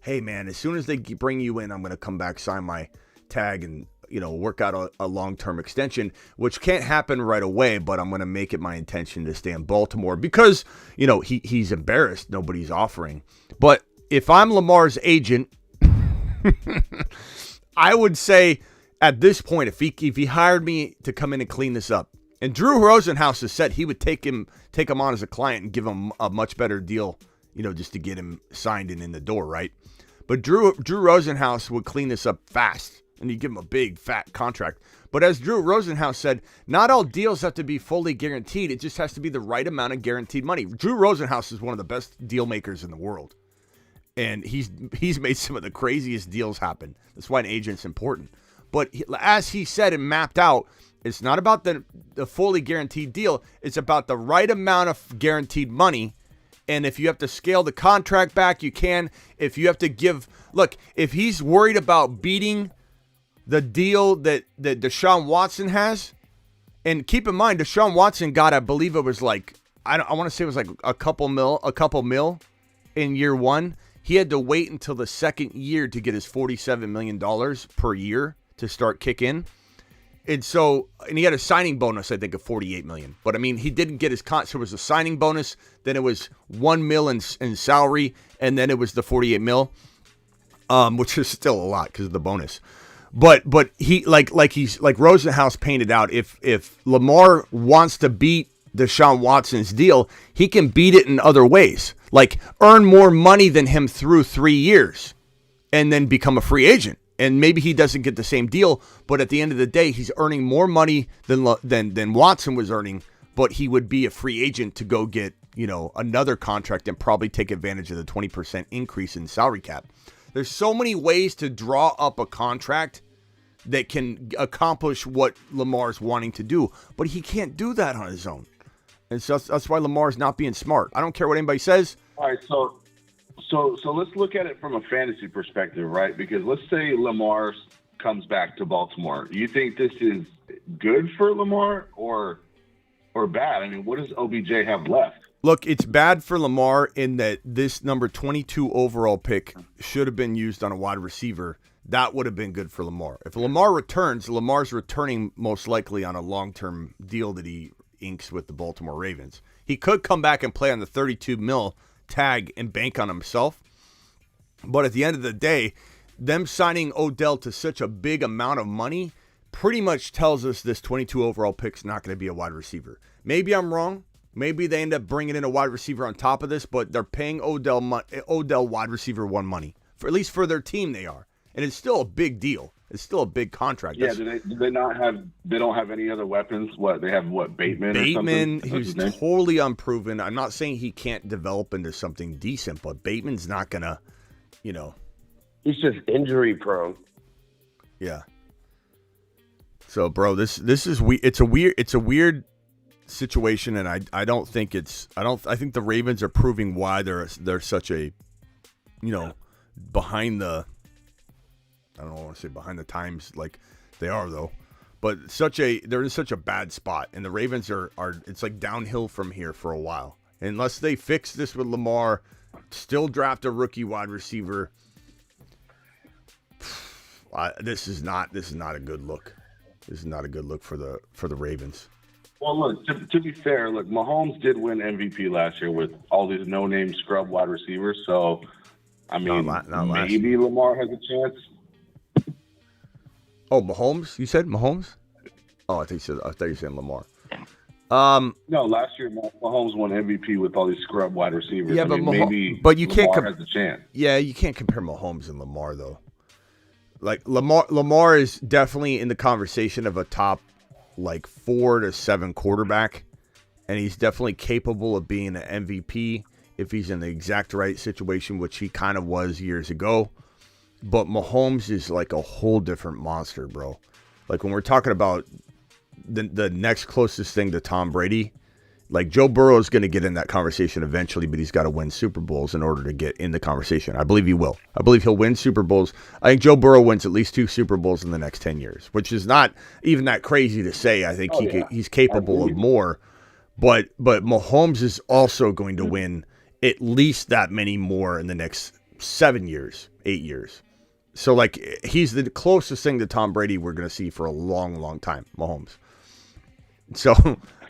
hey, man, as soon as they bring you in, I'm going to come back, sign my tag, and, you know, work out a long-term extension, which can't happen right away, but I'm going to make it my intention to stay in Baltimore because, you know, he's embarrassed. Nobody's offering. But if I'm Lamar's agent, I would say, at this point, if he hired me to come in and clean this up, and Drew Rosenhaus has said he would take him on as a client and give him a much better deal, you know, just to get him signed and in the door, right? But Drew Rosenhaus would clean this up fast, and he'd give him a big, fat contract. But as Drew Rosenhaus said, not all deals have to be fully guaranteed. It just has to be the right amount of guaranteed money. Drew Rosenhaus is one of the best deal makers in the world, and he's made some of the craziest deals happen. That's why an agent's important. But as he said and mapped out, it's not about the fully guaranteed deal. It's about the right amount of guaranteed money. And if you have to scale the contract back, you can. If you have to if he's worried about beating the deal that Deshaun Watson has, and keep in mind, Deshaun Watson got, I believe it was like, I want to say it was like a couple mil in year one. He had to wait until the second year to get his $47 million per year to start kick in. And so, and he had a signing bonus, I think, of $48 million. But I mean, he didn't get his so it was a signing bonus, then it was $1 million in salary, and then it was the $48 million. which is still a lot because of the bonus. But he like Rosenhaus painted out. If Lamar wants to beat Deshaun Watson's deal, he can beat it in other ways, like earn more money than him through 3 years, and then become a free agent. And maybe he doesn't get the same deal, but at the end of the day, he's earning more money than Watson was earning. But he would be a free agent to go get another contract and probably take advantage of the 20% increase in salary cap. There's so many ways to draw up a contract that can accomplish what Lamar's wanting to do, but he can't do that on his own. And so that's why Lamar's not being smart. I don't care what anybody says. All right, so let's look at it from a fantasy perspective, right? Because let's say Lamar comes back to Baltimore. You think this is good for Lamar or bad? I mean, what does OBJ have left? Look, it's bad for Lamar in that this number 22 overall pick should have been used on a wide receiver. That would have been good for Lamar. If Lamar returns, Lamar's returning most likely on a long-term deal that he inks with the Baltimore Ravens. He could come back and play on the 32 mil tag and bank on himself. But at the end of the day, them signing Odell to such a big amount of money pretty much tells us this 22 overall pick's not going to be a wide receiver. Maybe I'm wrong. Maybe they end up bringing in a wide receiver on top of this, but they're paying Odell wide receiver one money. For at least for their team they are. And it's still a big deal. It's still a big contract. Yeah, do they not have? They don't have any other weapons. What they have? What Bateman? Bateman, or he's totally unproven. I'm not saying he can't develop into something decent, but Bateman's not gonna, He's just injury prone. Yeah. So, bro, this is it's a weird situation, and I don't think I think the Ravens are proving why they're such a, behind the. I don't want to say behind the times like they are though, but they're in such a bad spot, and the Ravens are it's like downhill from here for a while unless they fix this with Lamar, still draft a rookie wide receiver. This is not a good look. This is not a good look for the Ravens. Well, look, to be fair, look, Mahomes did win MVP last year with all these no-name scrub wide receivers, so I mean, maybe Lamar has a chance. Oh, Mahomes? You said Mahomes? Oh, I thought you said Lamar. No, last year Mahomes won MVP with all these scrub wide receivers. Yeah, maybe you Lamar can't has a chance. Yeah, you can't compare Mahomes and Lamar though. Like Lamar is definitely in the conversation of a top 4 to 7 quarterback, and he's definitely capable of being an MVP if he's in the exact right situation, which he kind of was years ago. But Mahomes is like a whole different monster, bro. Like when we're talking about the next closest thing to Tom Brady, like Joe Burrow is going to get in that conversation eventually, but he's got to win Super Bowls in order to get in the conversation. I believe he will. I believe he'll win Super Bowls. I think Joe Burrow wins at least 2 Super Bowls in the next 10 years, which is not even that crazy to say. I think he's capable of more. But Mahomes is also going to win at least that many more in the next 7 years, 8 years. So, he's the closest thing to Tom Brady we're going to see for a long, long time, Mahomes. So,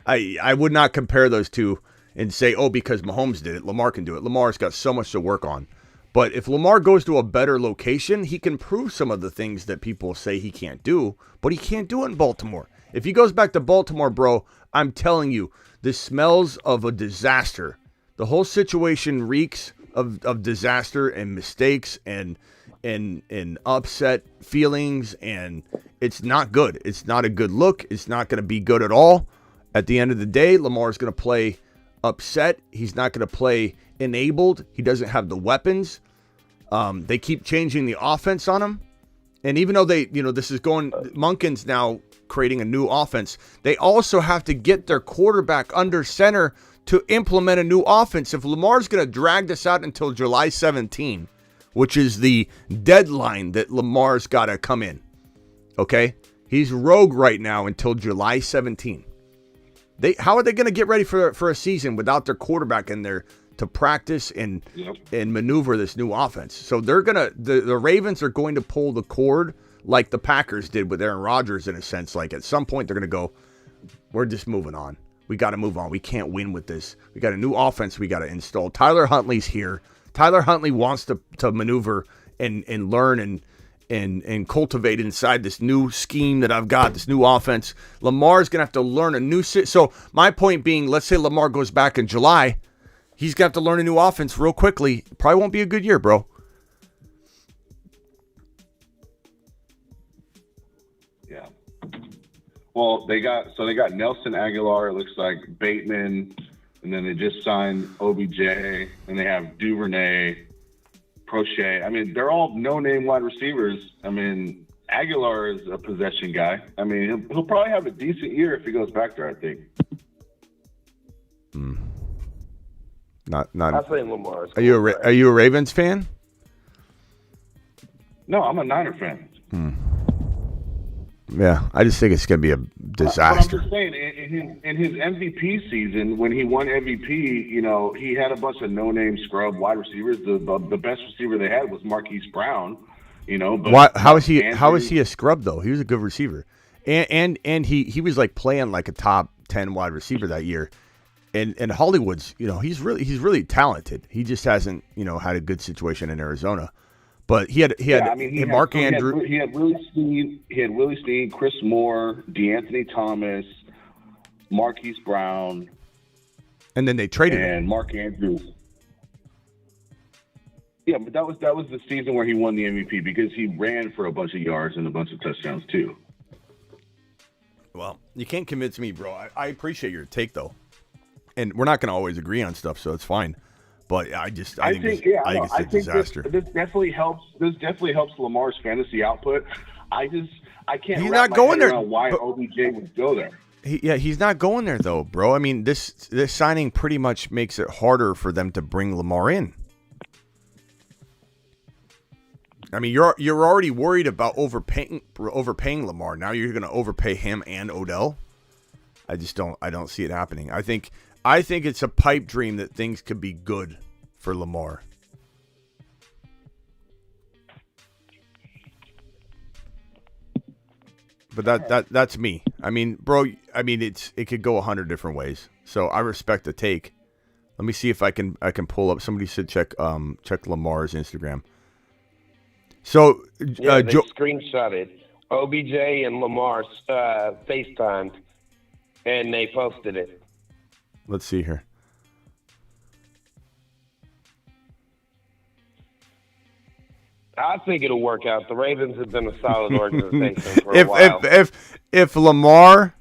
I would not compare those two and say, because Mahomes did it, Lamar can do it. Lamar's got so much to work on. But if Lamar goes to a better location, he can prove some of the things that people say he can't do, but he can't do it in Baltimore. If he goes back to Baltimore, bro, I'm telling you, this smells of a disaster. The whole situation reeks of disaster and mistakes and upset feelings, and it's not good. It's not a good look. It's not going to be good at all. At the end of the day, Lamar's going to play upset. He's not going to play enabled. He doesn't have the weapons. They keep changing the offense on him. And even though this is going, Monken's now creating a new offense, they also have to get their quarterback under center to implement a new offense. If Lamar's going to drag this out until July 17, which is the deadline that Lamar's got to come in. Okay? He's rogue right now until July 17. How are they going to get ready for a season without their quarterback in there to practice and maneuver this new offense? So they're going to the Ravens are going to pull the cord like the Packers did with Aaron Rodgers in a sense. Like at some point they're going to go, we're just moving on. We got to move on. We can't win with this. We got a new offense we got to install. Tyler Huntley's here. Tyler Huntley wants to maneuver and learn and cultivate inside this new scheme that I've got, this new offense. Lamar's going to have to learn a new so my point being, let's say Lamar goes back in July, he's going to have to learn a new offense real quickly. Probably won't be a good year, bro. Yeah. Well, they got Nelson Aguilar, it looks like Bateman, and then they just signed OBJ, and they have Duvernay, Prochet. I mean, they're all no-name wide receivers. I mean, Aguilar is a possession guy. I mean, he'll probably have a decent year if he goes back there, I think. Not. I think Lamar's. Are you a Ravens fan? No, I'm a Niner fan. Yeah, I just think it's going to be a disaster. But I'm just saying, in his MVP season, when he won MVP, you know, he had a bunch of no-name scrub wide receivers. The best receiver they had was Marquise Brown. You know, but how is he a scrub though? He was a good receiver, and he was like playing like a top 10 wide receiver that year. And Hollywood's, you know, he's really talented. He just hasn't, you know, had a good situation in Arizona. But he had Mark Andrews. He had Willie Snead, Chris Moore, DeAnthony Thomas, Marquise Brown, and then they traded him. And Mark Andrews. Yeah, but that was the season where he won the MVP because he ran for a bunch of yards and a bunch of touchdowns too. Well, you can't convince me, bro. I appreciate your take though, and we're not going to always agree on stuff, so it's fine. But I think it's a disaster. This definitely helps. This definitely helps Lamar's fantasy output. I can't. He's wrap not going my head there. around why OBJ would go there. He's not going there though, bro. I mean, this signing pretty much makes it harder for them to bring Lamar in. I mean, you're already worried about overpaying Lamar. Now you're going to overpay him and Odell. I don't see it happening. I think it's a pipe dream that things could be good for Lamar. But that's me. I mean, bro, it could go 100 different ways. So I respect the take. Let me see if I can pull up. Somebody said check Lamar's Instagram. So they screenshotted OBJ and Lamar's FaceTimed, and they posted it. Let's see here. I think it'll work out. The Ravens have been a solid organization for a while. If Lamar,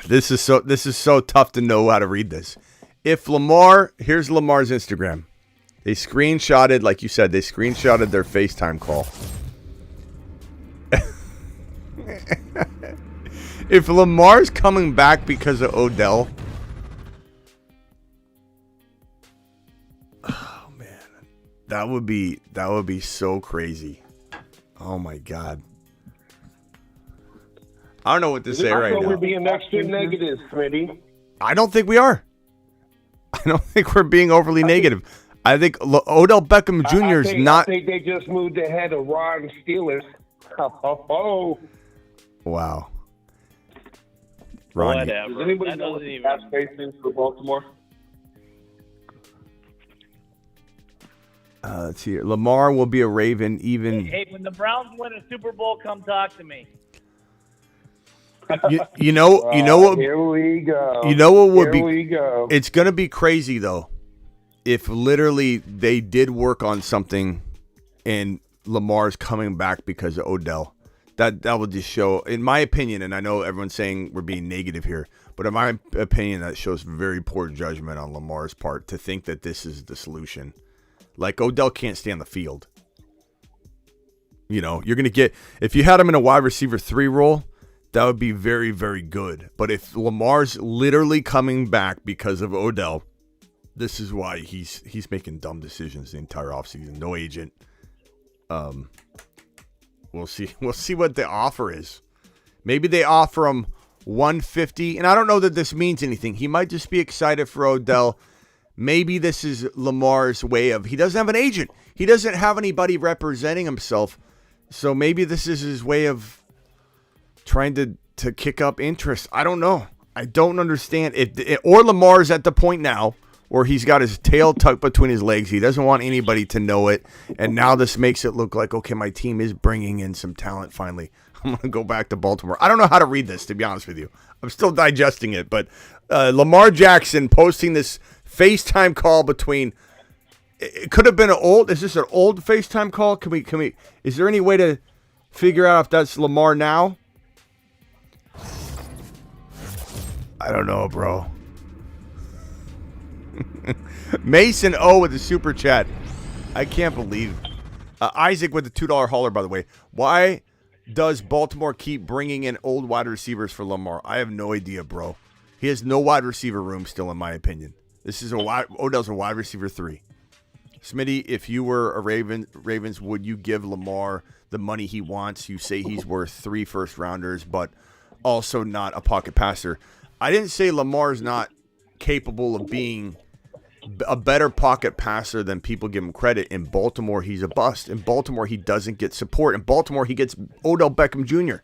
this is so tough to know how to read this. If Lamar, here's Lamar's Instagram. They screenshotted, like you said, their FaceTime call. If Lamar's coming back because of Odell, oh man, that would be so crazy. Oh my God. I don't know what to say right now. I thought we're being extra negative, Smitty. I don't think we are. I don't think we're being overly negative. I think Odell Beckham Jr. is not. I think they just moved ahead of Ron Steelers. Oh. Wow. Ron, does anybody know what the cap space is for Baltimore? Let's see here. Lamar will be a Raven even. Hey, when the Browns win a Super Bowl, come talk to me. You know what? Here we go. You know what would be? Here we go. It's gonna be crazy though, if literally they did work on something, and Lamar's coming back because of Odell. That would just show, in my opinion, and I know everyone's saying we're being negative here, but in my opinion, that shows very poor judgment on Lamar's part to think that this is the solution. Like, Odell can't stay on the field. You know, you're going to get, if you had him in a wide receiver 3 role, that would be very, very good. But if Lamar's literally coming back because of Odell, this is why he's making dumb decisions the entire offseason. No agent. We'll see what the offer is. Maybe they offer him $150, and I don't know that this means anything. He might just be excited for Odell. Maybe this is Lamar's way of, he doesn't have an agent. He doesn't have anybody representing himself. So maybe this is his way of trying to kick up interest. I don't know. I don't understand. Or Lamar's at the point now where he's got his tail tucked between his legs. He doesn't want anybody to know it. And now this makes it look like, okay, my team is bringing in some talent finally. I'm going to go back to Baltimore. I don't know how to read this, to be honest with you. I'm still digesting it. But Lamar Jackson posting this FaceTime call between, it could have been is this an old FaceTime call? Can we, is there any way to figure out if that's Lamar now? I don't know, bro. Mason O with the super chat. I can't believe. Isaac with the $2 hauler, by the way. Why does Baltimore keep bringing in old wide receivers for Lamar? I have no idea, bro. He has no wide receiver room still, in my opinion. This is Odell's a wide receiver 3. Smitty, if you were a Ravens, would you give Lamar the money he wants? You say he's worth 3 first-rounders, but also not a pocket passer. I didn't say Lamar's not capable of being a better pocket passer than people give him credit. In Baltimore, he's a bust. In Baltimore, he doesn't get support. In Baltimore, he gets Odell Beckham Jr.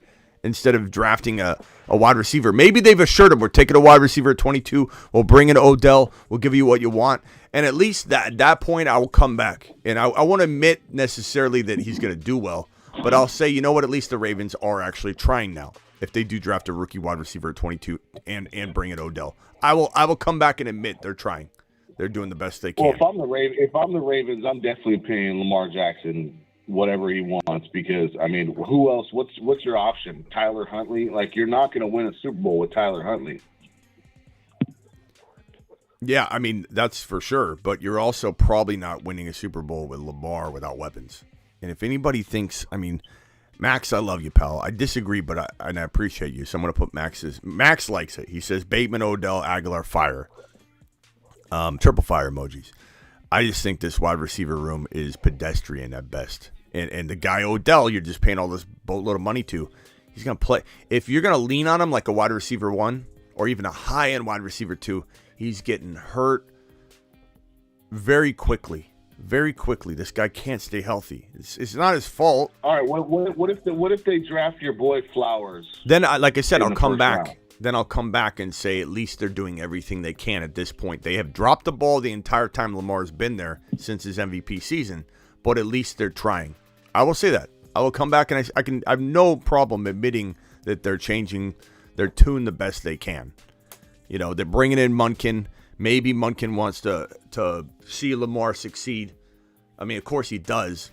instead of drafting a wide receiver. Maybe they've assured him, we're taking a wide receiver at 22. We'll bring in Odell. We'll give you what you want. And at least at that point, I will come back. And I won't admit necessarily that he's going to do well. But I'll say, you know what? At least the Ravens are actually trying now. If they do draft a rookie wide receiver at 22 and bring in Odell, I will come back and admit they're trying. They're doing the best they can. Well, if I'm the Ravens, I'm definitely paying Lamar Jackson whatever he wants because I mean, who else? What's your option? Tyler Huntley? Like you're not going to win a Super Bowl with Tyler Huntley. Yeah, I mean that's for sure. But you're also probably not winning a Super Bowl with Lamar without weapons. And if anybody thinks, I mean. Max, I love you, pal. I disagree, but I appreciate you. So I'm going to put Max likes it. He says Bateman, Odell, Aguilar, fire. Triple fire emojis. I just think this wide receiver room is pedestrian at best. And the guy Odell, you're just paying all this boatload of money to. He's going to play. If you're going to lean on him like a wide receiver 1 or even a high-end wide receiver 2, he's getting hurt very quickly. Very quickly, this guy can't stay healthy. It's not his fault. All right, what if they draft your boy Flowers? Then, like I said, I'll come back. Round. Then I'll come back and say at least they're doing everything they can at this point. They have dropped the ball the entire time Lamar's been there since his MVP season, but at least they're trying. I will say that. I will come back and I have no problem admitting that they're changing their tune the best they can. You know, they're bringing in Munkin. Maybe Munkin wants to see Lamar succeed. I mean, of course he does.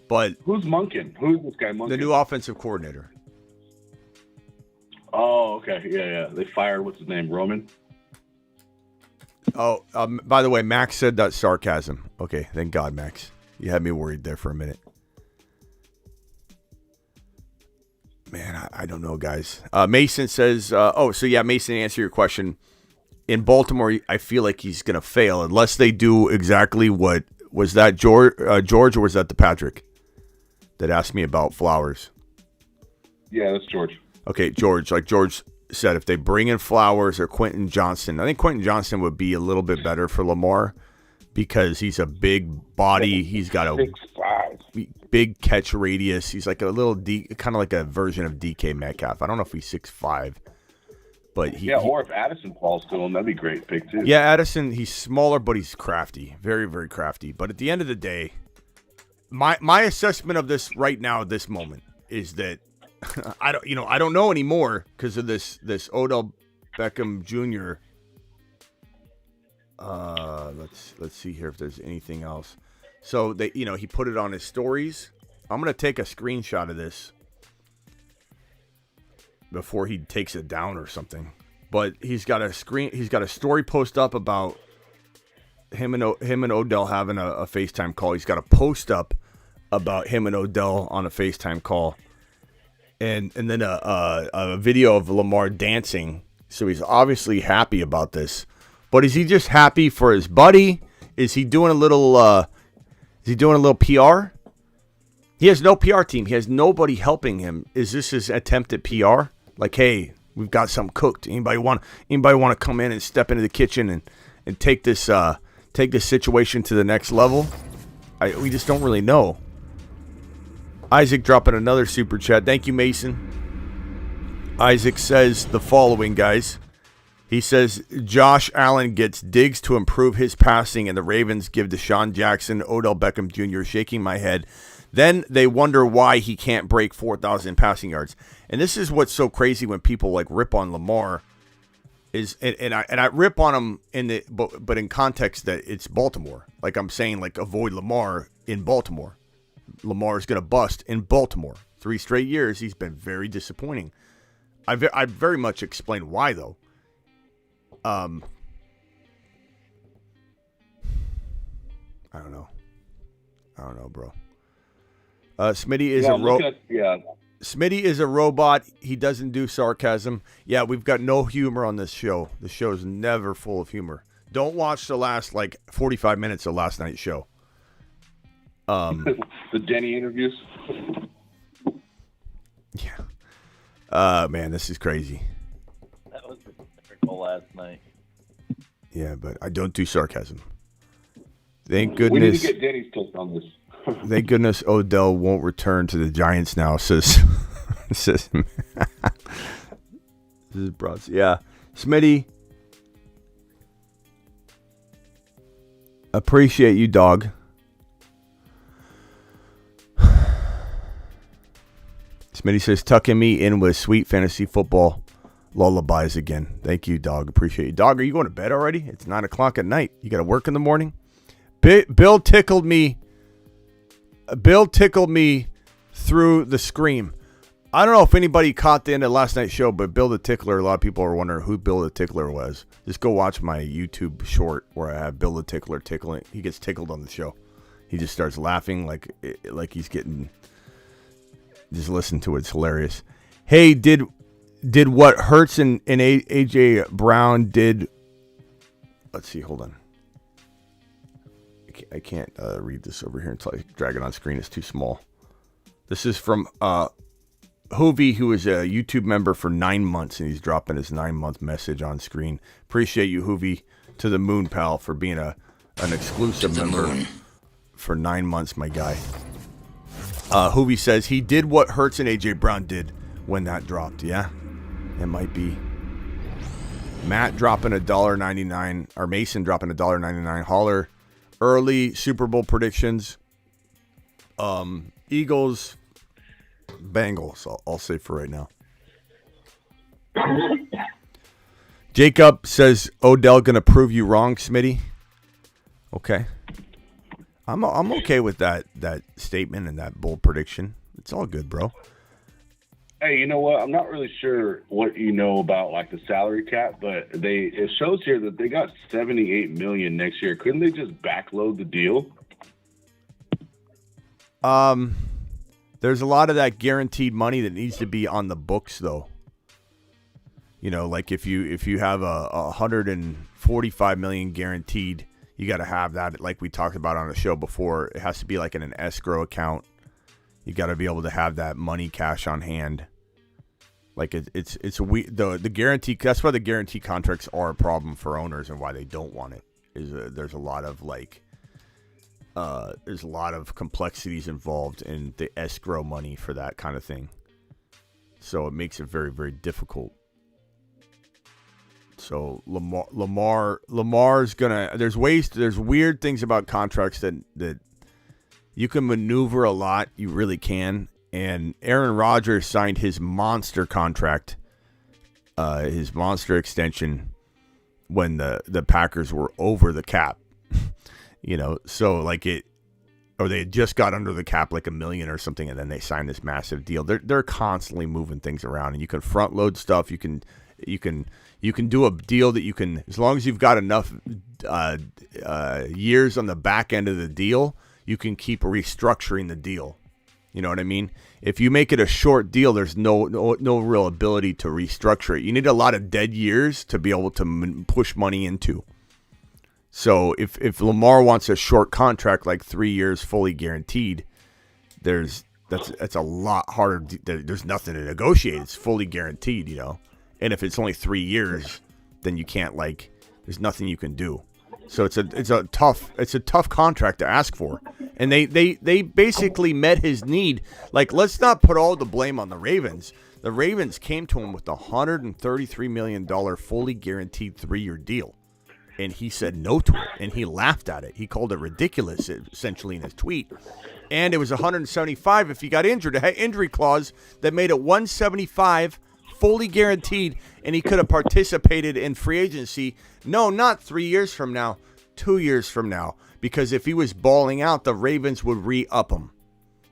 But who's Munkin? Who's this guy Munkin? The new offensive coordinator. Oh, okay. Yeah. They fired, what's his name, Roman? Oh, by the way, Max said that's sarcasm. Okay, thank God, Max. You had me worried there for a minute. Man, I don't know, guys. Mason says, Mason, answer your question. In Baltimore, I feel like he's going to fail unless they do exactly what, was that George or was that the Patrick that asked me about Flowers? Yeah, that's George. Okay, George. Like George said, if they bring in Flowers or Quentin Johnston, I think Quentin Johnston would be a little bit better for Lamar because he's a big body. He's got a 6'5", big catch radius. He's like a little kind of like a version of DK Metcalf. I don't know if he's 6'5". But or if Addison falls to him, that'd be a great pick too. Yeah, Addison, he's smaller, but he's crafty, very, very crafty. But at the end of the day, my assessment of this right now, at this moment, is that I don't know anymore because of this Odell Beckham Jr. Let's see here if there's anything else. So he put it on his stories. I'm gonna take a screenshot of this before he takes it down or something. But he's got a story post up about him and Odell having a FaceTime call. He's got a post up about him and Odell on a FaceTime call. And then a video of Lamar dancing. So he's obviously happy about this. But is he just happy for his buddy? Is he doing a little PR? He has no PR team. He has nobody helping him. Is this his attempt at PR? Like, hey, we've got something cooked. Anybody want to come in and step into the kitchen and take this situation to the next level? We just don't really know. Isaac dropping another super chat. Thank you, Mason. Isaac says the following, guys. He says Josh Allen gets digs to improve his passing, and the Ravens give Deshaun Jackson, Odell Beckham Jr. Shaking my head. Then they wonder why he can't break 4,000 passing yards. And this is what's so crazy when people like rip on Lamar. And I rip on him but in context that it's Baltimore. Like I'm saying, like avoid Lamar in Baltimore. Lamar is going to bust in Baltimore. 3 straight years, he's been very disappointing. I very much explained why though. I don't know, bro. Smitty is Smitty is a robot. He doesn't do sarcasm. Yeah, we've got no humor on this show. The show is never full of humor. Don't watch the last 45 minutes of last night's show. The Denny interviews. Yeah. Man, this is crazy. That was hysterical last night. Yeah, but I don't do sarcasm. Thank goodness. We need to get Denny's take on this. Thank goodness Odell won't return to the Giants now, says this is Bros. Yeah. Smitty. Appreciate you, dog. Smitty says, tucking me in with sweet fantasy football lullabies again. Thank you, dog. Appreciate you. Dog, are you going to bed already? It's 9 o'clock at night. You got to work in the morning? Bill tickled me. Bill tickled me through the scream. I don't know if anybody caught the end of last night's show, but Bill the Tickler, a lot of people are wondering who Bill the Tickler was. Just go watch my YouTube short where I have Bill the Tickler tickling. He gets tickled on the show. He just starts laughing like he's getting... Just listen to it. It's hilarious. Hey, did what Hurts and A.J. Brown did... Let's see. Hold on. I can't read this over here until I drag it on screen. It's too small. This is from Hoovy, who is a YouTube member for 9 months, and he's dropping his 9-month message on screen. Appreciate you, Hoovy, to the moon, pal, for being an exclusive member for 9 months, my guy. Hoovy says he did what Hurts and A.J. Brown did when that dropped. Yeah, it might be. Matt dropping $1.99, or Mason dropping $1.99. Holler. Early Super Bowl predictions. Eagles, Bengals. I'll say for right now. Jacob says Odell gonna prove you wrong, Smitty. Okay. I'm okay with that statement and that bold prediction. It's all good, bro. Hey, you know what? I'm not really sure what you know about the salary cap, but it shows here that they got $78 million next year. Couldn't they just backload the deal? There's a lot of that guaranteed money that needs to be on the books, though. You know, like if you have a $145 million guaranteed, you got to have that, like we talked about on the show before. It has to be like in an escrow account. You got to be able to have that money cash on hand. Like the guarantee. That's why the guarantee contracts are a problem for owners and why they don't want it. There's a lot of there's a lot of complexities involved in the escrow money for that kind of thing. So it makes it very, very difficult. So Lamar's gonna. There's weird things about contracts that you can maneuver a lot. You really can. And Aaron Rodgers signed his monster contract, his monster extension, when the Packers were over the cap. You know, so they had just got under the cap $1 million or something, and then they signed this massive deal. They're constantly moving things around, and you can front load stuff. You can do a deal that you can, as long as you've got enough years on the back end of the deal, you can keep restructuring the deal. You know what I mean? If you make it a short deal, there's no real ability to restructure it. You need a lot of dead years to be able to push money into. So if Lamar wants a short contract, like 3 years fully guaranteed, that's a lot harder. There's nothing to negotiate. It's fully guaranteed, you know. And if it's only 3 years, then you can't there's nothing you can do. So it's a tough contract to ask for. And they basically met his need. Let's not put all the blame on the Ravens. The Ravens came to him with a $133 million fully guaranteed 3-year deal. And he said no to it, and he laughed at it. He called it ridiculous, essentially, in his tweet. And it was 175 if he got injured. It had injury clause that made it 175 fully guaranteed, and he could have participated in free agency. No, not 3 years from now, 2 years from now. Because if he was balling out, the Ravens would re-up him.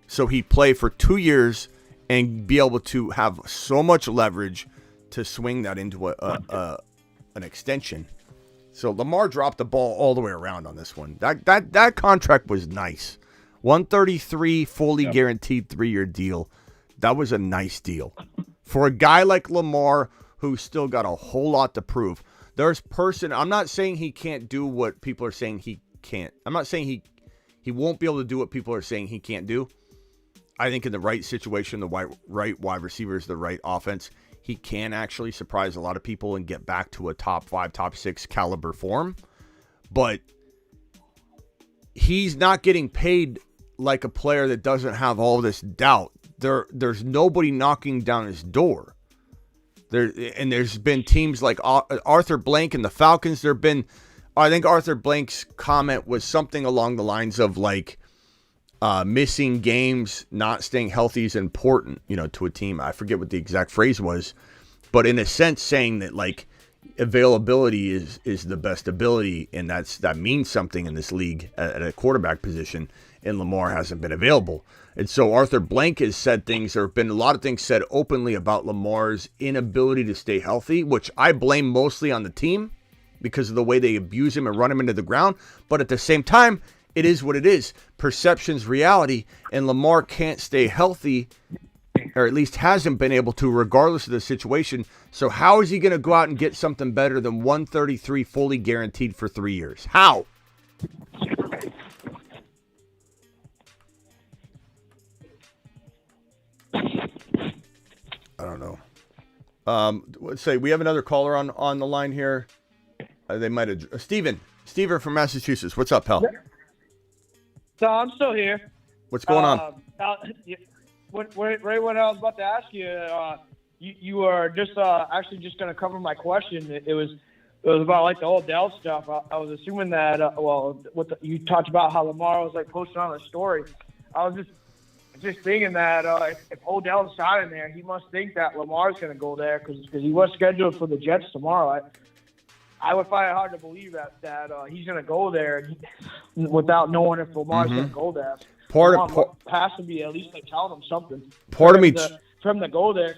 So he'd play for 2 years and be able to have so much leverage to swing that into an extension. So Lamar dropped the ball all the way around on this one. That contract was nice. 133 fully guaranteed 3-year deal. That was a nice deal. For a guy like Lamar who's still got a whole lot to prove. I'm not saying he can't do what people are saying he can't. I'm not saying he won't be able to do what people are saying he can't do. I think in the right situation, the right wide receivers, the right offense, he can actually surprise a lot of people and get back to a top 5, top 6 caliber form. But he's not getting paid like a player that doesn't have all this doubt. There's nobody knocking down his door. There's been teams like Arthur Blank and the Falcons. I think Arthur Blank's comment was something along the lines of like, missing games, not staying healthy is important, to a team. I forget what the exact phrase was, but in a sense saying that like availability is the best ability, and that means something in this league at a quarterback position, and Lamar hasn't been available. And so Arthur Blank has said things, there have been a lot of things said openly about Lamar's inability to stay healthy, which I blame mostly on the team because of the way they abuse him and run him into the ground. But at the same time, it is what it is. Perception's reality, and Lamar can't stay healthy, or at least hasn't been able to, regardless of the situation. So how is he going to go out and get something better than 133 fully guaranteed for 3 years? How? I don't know. Let's say we have another caller on the line here. They might have Steven from Massachusetts. What's up, pal? So I'm still here. What's going on? Right when I was about to ask you, you were just actually just going to cover my question. It was about like the Odell stuff. I was assuming that you talked about how Lamar was like posting on the story. I was just thinking that if Odell's not in there, he must think that Lamar's going to go there because he was scheduled for the Jets tomorrow. I would find it hard to believe that he's going to go there without knowing if Lamar's going to go there. Lamar has to be at least like telling him something. Part of me for him to go there.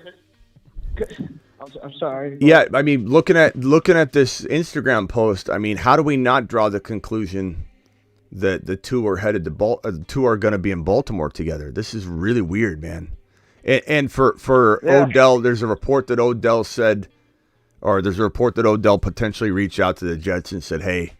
I'm sorry. Yeah, I mean, looking at this Instagram post, I mean, how do we not draw the conclusion that the two are headed to the two are going to be in Baltimore together? This is really weird, man. And for Odell, there's a report that Odell said. Or there's a report that Odell potentially reached out to the Jets and said, hey,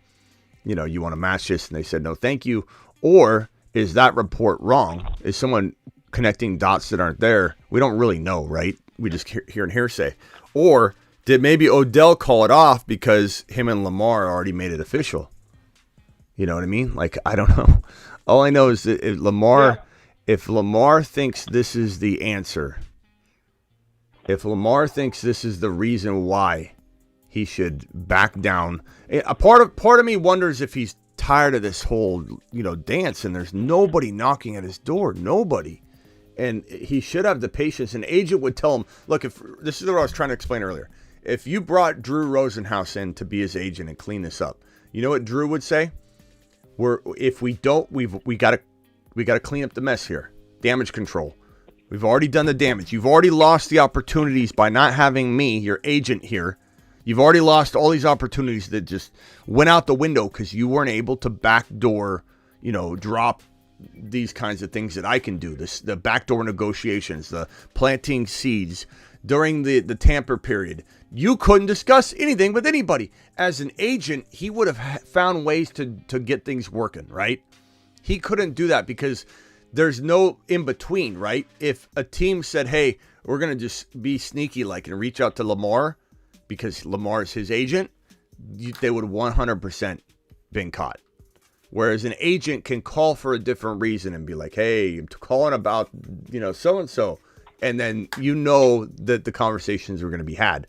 you want to match this? And they said, no, thank you. Or is that report wrong? Is someone connecting dots that aren't there? We don't really know, right? We just hear hearsay. Or did maybe Odell call it off because him and Lamar already made it official? You know what I mean? Like, I don't know. All I know is that if Lamar thinks this is the answer, if Lamar thinks this is the reason why he should back down, a part of me wonders if he's tired of this whole, dance, and there's nobody knocking at his door, nobody. And he should have the patience. An agent would tell him, look, if this is what I was trying to explain earlier. If you brought Drew Rosenhaus in to be his agent and clean this up, you know what Drew would say? If we don't, we got to clean up the mess here. Damage control. We've already done the damage. You've already lost the opportunities by not having me, your agent, here. You've already lost all these opportunities that just went out the window because you weren't able to backdoor, drop these kinds of things that I can do. The backdoor negotiations, the planting seeds during the tamper period. You couldn't discuss anything with anybody. As an agent, he would have found ways to get things working, right? He couldn't do that because there's no in between, right? If a team said, hey, we're going to just be sneaky and reach out to Lamar because Lamar is his agent, they would 100% been caught. Whereas an agent can call for a different reason and be like, hey, I'm calling about, so-and-so. And then you know that the conversations are going to be had.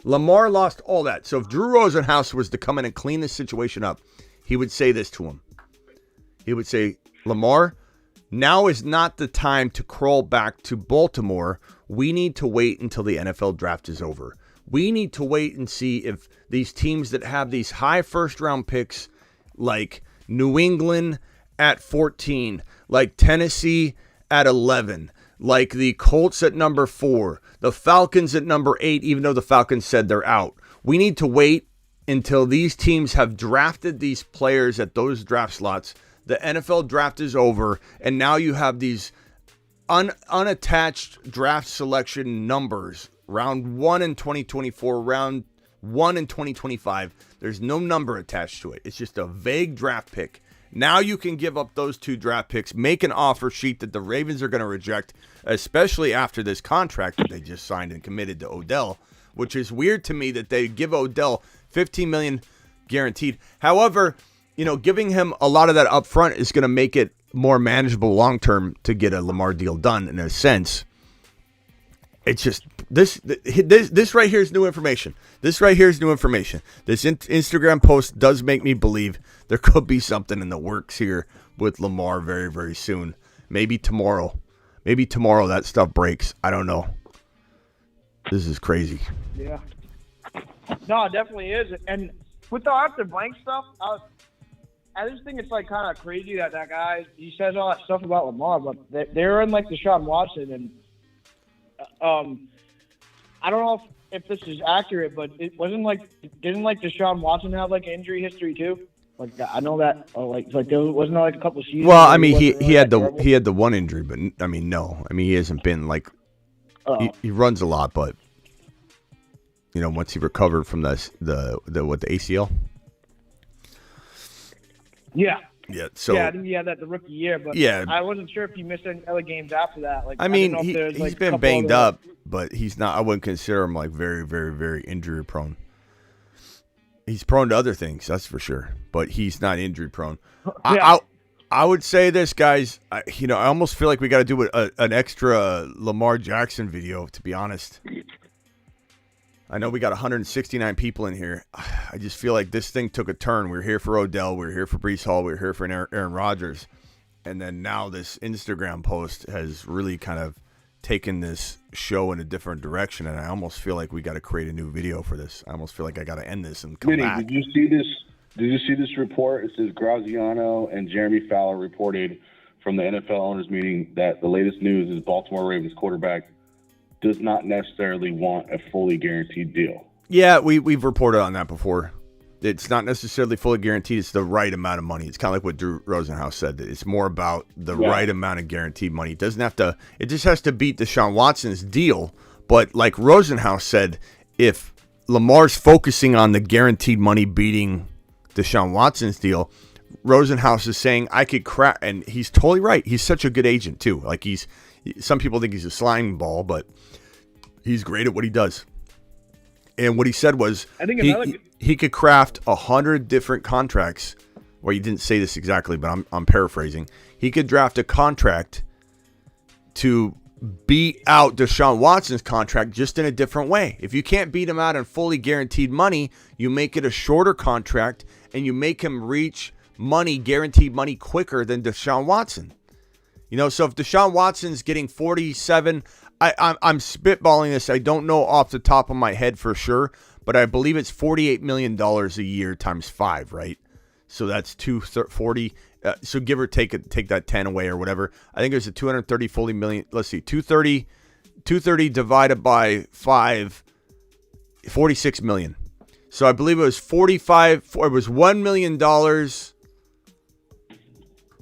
Lamar lost all that. So if Drew Rosenhaus was to come in and clean this situation up, he would say this to him. He would say, Lamar, now is not the time to crawl back to Baltimore. We need to wait until the NFL draft is over. We need to wait and see if these teams that have these high first-round picks, like New England at 14, like Tennessee at 11, like the Colts at number 4, the Falcons at number 8, even though the Falcons said they're out. We need to wait until these teams have drafted these players at those draft slots. The NFL draft is over, and now you have these unattached draft selection numbers. Round 1 in 2024, round 1 in 2025. There's no number attached to it. It's just a vague draft pick. Now you can give up those 2 draft picks, make an offer sheet that the Ravens are going to reject, especially after this contract that they just signed and committed to Odell, which is weird to me that they give Odell $15 million guaranteed. However, giving him a lot of that up front is going to make it more manageable long-term to get a Lamar deal done in a sense. It's just this right here is new information. This right here is new information. This Instagram post does make me believe there could be something in the works here with Lamar very, very soon. Maybe tomorrow. Maybe tomorrow that stuff breaks. I don't know. This is crazy. Yeah. No, it definitely is. And with the Arthur Blank stuff, I just think it's like kind of crazy that guy, he says all that stuff about Lamar, but they're in like Deshaun Watson, and I don't know if this is accurate, but it wasn't didn't Deshaun Watson have like injury history too? Like I know that there wasn't like a couple seasons. Well, I mean he had the one injury, but I mean no, I mean he hasn't been like he runs a lot, but once he recovered from the ACL. Yeah. Yeah. So I think he had that the rookie year, but I wasn't sure if he missed any other games after that. Like I mean, he's been banged up, but he's not. I wouldn't consider him like very, very, very injury prone. He's prone to other things, that's for sure, but he's not injury prone. Yeah. I would say this, guys. I almost feel like we got to do an extra Lamar Jackson video. To be honest, I know we got 169 people in here. I just feel like this thing took a turn. We're here for Odell. We're here for Breece Hall. We're here for Aaron Rodgers. And then now this Instagram post has really kind of taken this show in a different direction. And I almost feel like we got to create a new video for this. I almost feel like I got to end this and come back. Did you see this? Did you see this report? It says Graziano and Jeremy Fowler reported from the NFL owners meeting that the latest news is Baltimore Ravens quarterback does not necessarily want a fully guaranteed deal. Yeah, we've reported on that before. It's not necessarily fully guaranteed. It's the right amount of money. It's kind of like what Drew Rosenhaus said. It's more about the right amount of guaranteed money. It doesn't have to. It just has to beat Deshaun Watson's deal. But like Rosenhaus said, if Lamar's focusing on the guaranteed money beating Deshaun Watson's deal, Rosenhaus is saying I could crack, and he's totally right. He's such a good agent too. Like some people think he's a slime ball, but he's great at what he does. And what he said was he could craft 100 different contracts. Well, he didn't say this exactly, but I'm paraphrasing. He could draft a contract to beat out Deshaun Watson's contract just in a different way. If you can't beat him out in fully guaranteed money, you make it a shorter contract and you make him reach guaranteed money quicker than Deshaun Watson. So if Deshaun Watson's getting 47, I'm spitballing this. I don't know off the top of my head for sure, but I believe it's $48 million a year times 5, right? So that's 240. So give or take that 10 away or whatever. I think it was a 230 fully million. Let's see, 230 divided by 5, 46 million. So I believe it was 45. It was $1 million.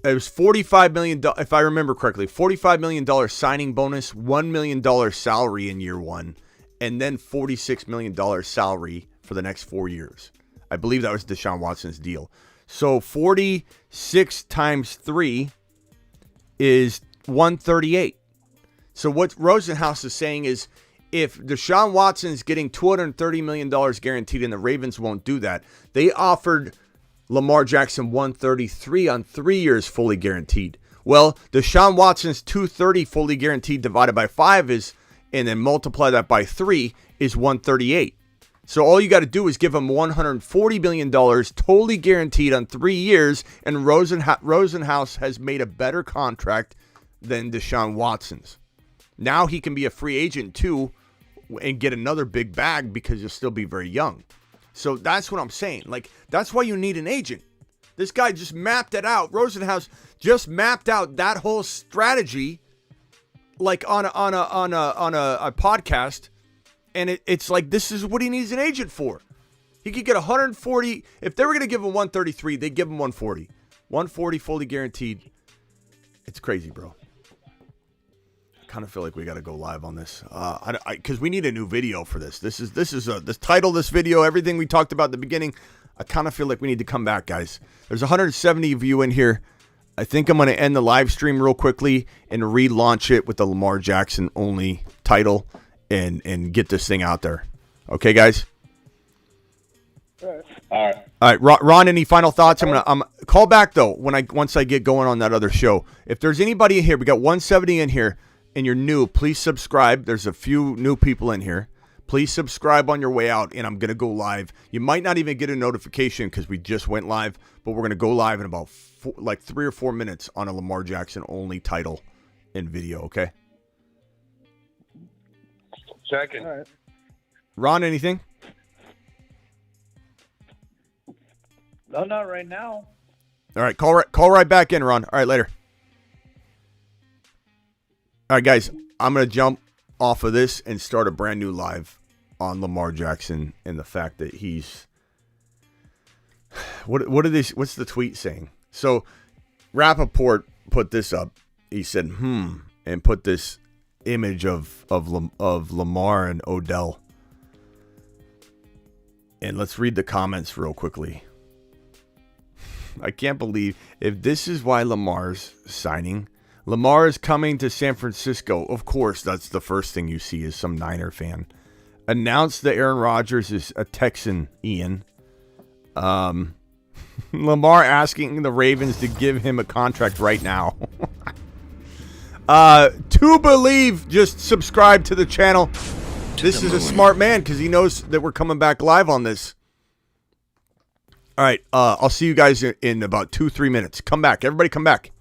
It was $45 million, if I remember correctly, $45 million signing bonus, $1 million salary in year 1, and then $46 million salary for the next 4 years. I believe that was Deshaun Watson's deal. So 46 times 3 is 138. So what Rosenhaus is saying is if Deshaun Watson's getting $230 million guaranteed and the Ravens won't do that, they offered Lamar Jackson 133 on 3 years fully guaranteed, Well, Deshaun Watson's 230 fully guaranteed divided by 5 is, and then multiply that by 3 is 138. So all you got to do is give him $140 million totally guaranteed on 3 years, and Rosenhaus has made a better contract than Deshaun Watson's. Now he can be a free agent too and get another big bag because you'll still be very young. So that's what I'm saying. Like, that's why you need an agent. This guy just mapped it out. Rosenhaus just mapped out that whole strategy, like on a podcast, and it's like this is what he needs an agent for. He could get 140. If they were going to give him 133, they'd give him 140. 140 fully guaranteed. It's crazy, bro. I kind of feel like we got to go live on this, because we need a new video for this. This is the title of this video. Everything we talked about at the beginning. I kind of feel like we need to come back, guys. There's 170 of you in here. I think I'm going to end the live stream real quickly and relaunch it with the Lamar Jackson only title and get this thing out there. Okay, guys? All right. All right, Ron, any final thoughts? I'm call back though once I get going on that other show. If there's anybody in here, we got 170 in here and you're new, please subscribe. There's a few new people in here. Please subscribe on your way out, and I'm going to go live. You might not even get a notification because we just went live, but we're going to go live in about 3 or 4 minutes on a Lamar Jackson only title and video, okay? Second. All right. Ron, anything? No, not right now. All right, call right back in, Ron. All right, later. All right, guys, I'm going to jump off of this and start a brand new live on Lamar Jackson and the fact that he's what's the tweet saying? So Rappaport put this up. He said and put this image of Lamar and Odell. And let's read the comments real quickly. I can't believe if this is why Lamar's signing. Lamar is coming to San Francisco. Of course, that's the first thing you see is some Niner fan. Announced that Aaron Rodgers is a Texan, Ian. Lamar asking the Ravens to give him a contract right now. To believe, just subscribe to the channel. This is a smart man because he knows that we're coming back live on this. All right, I'll see you guys in about 2-3 minutes. Come back. Everybody come back.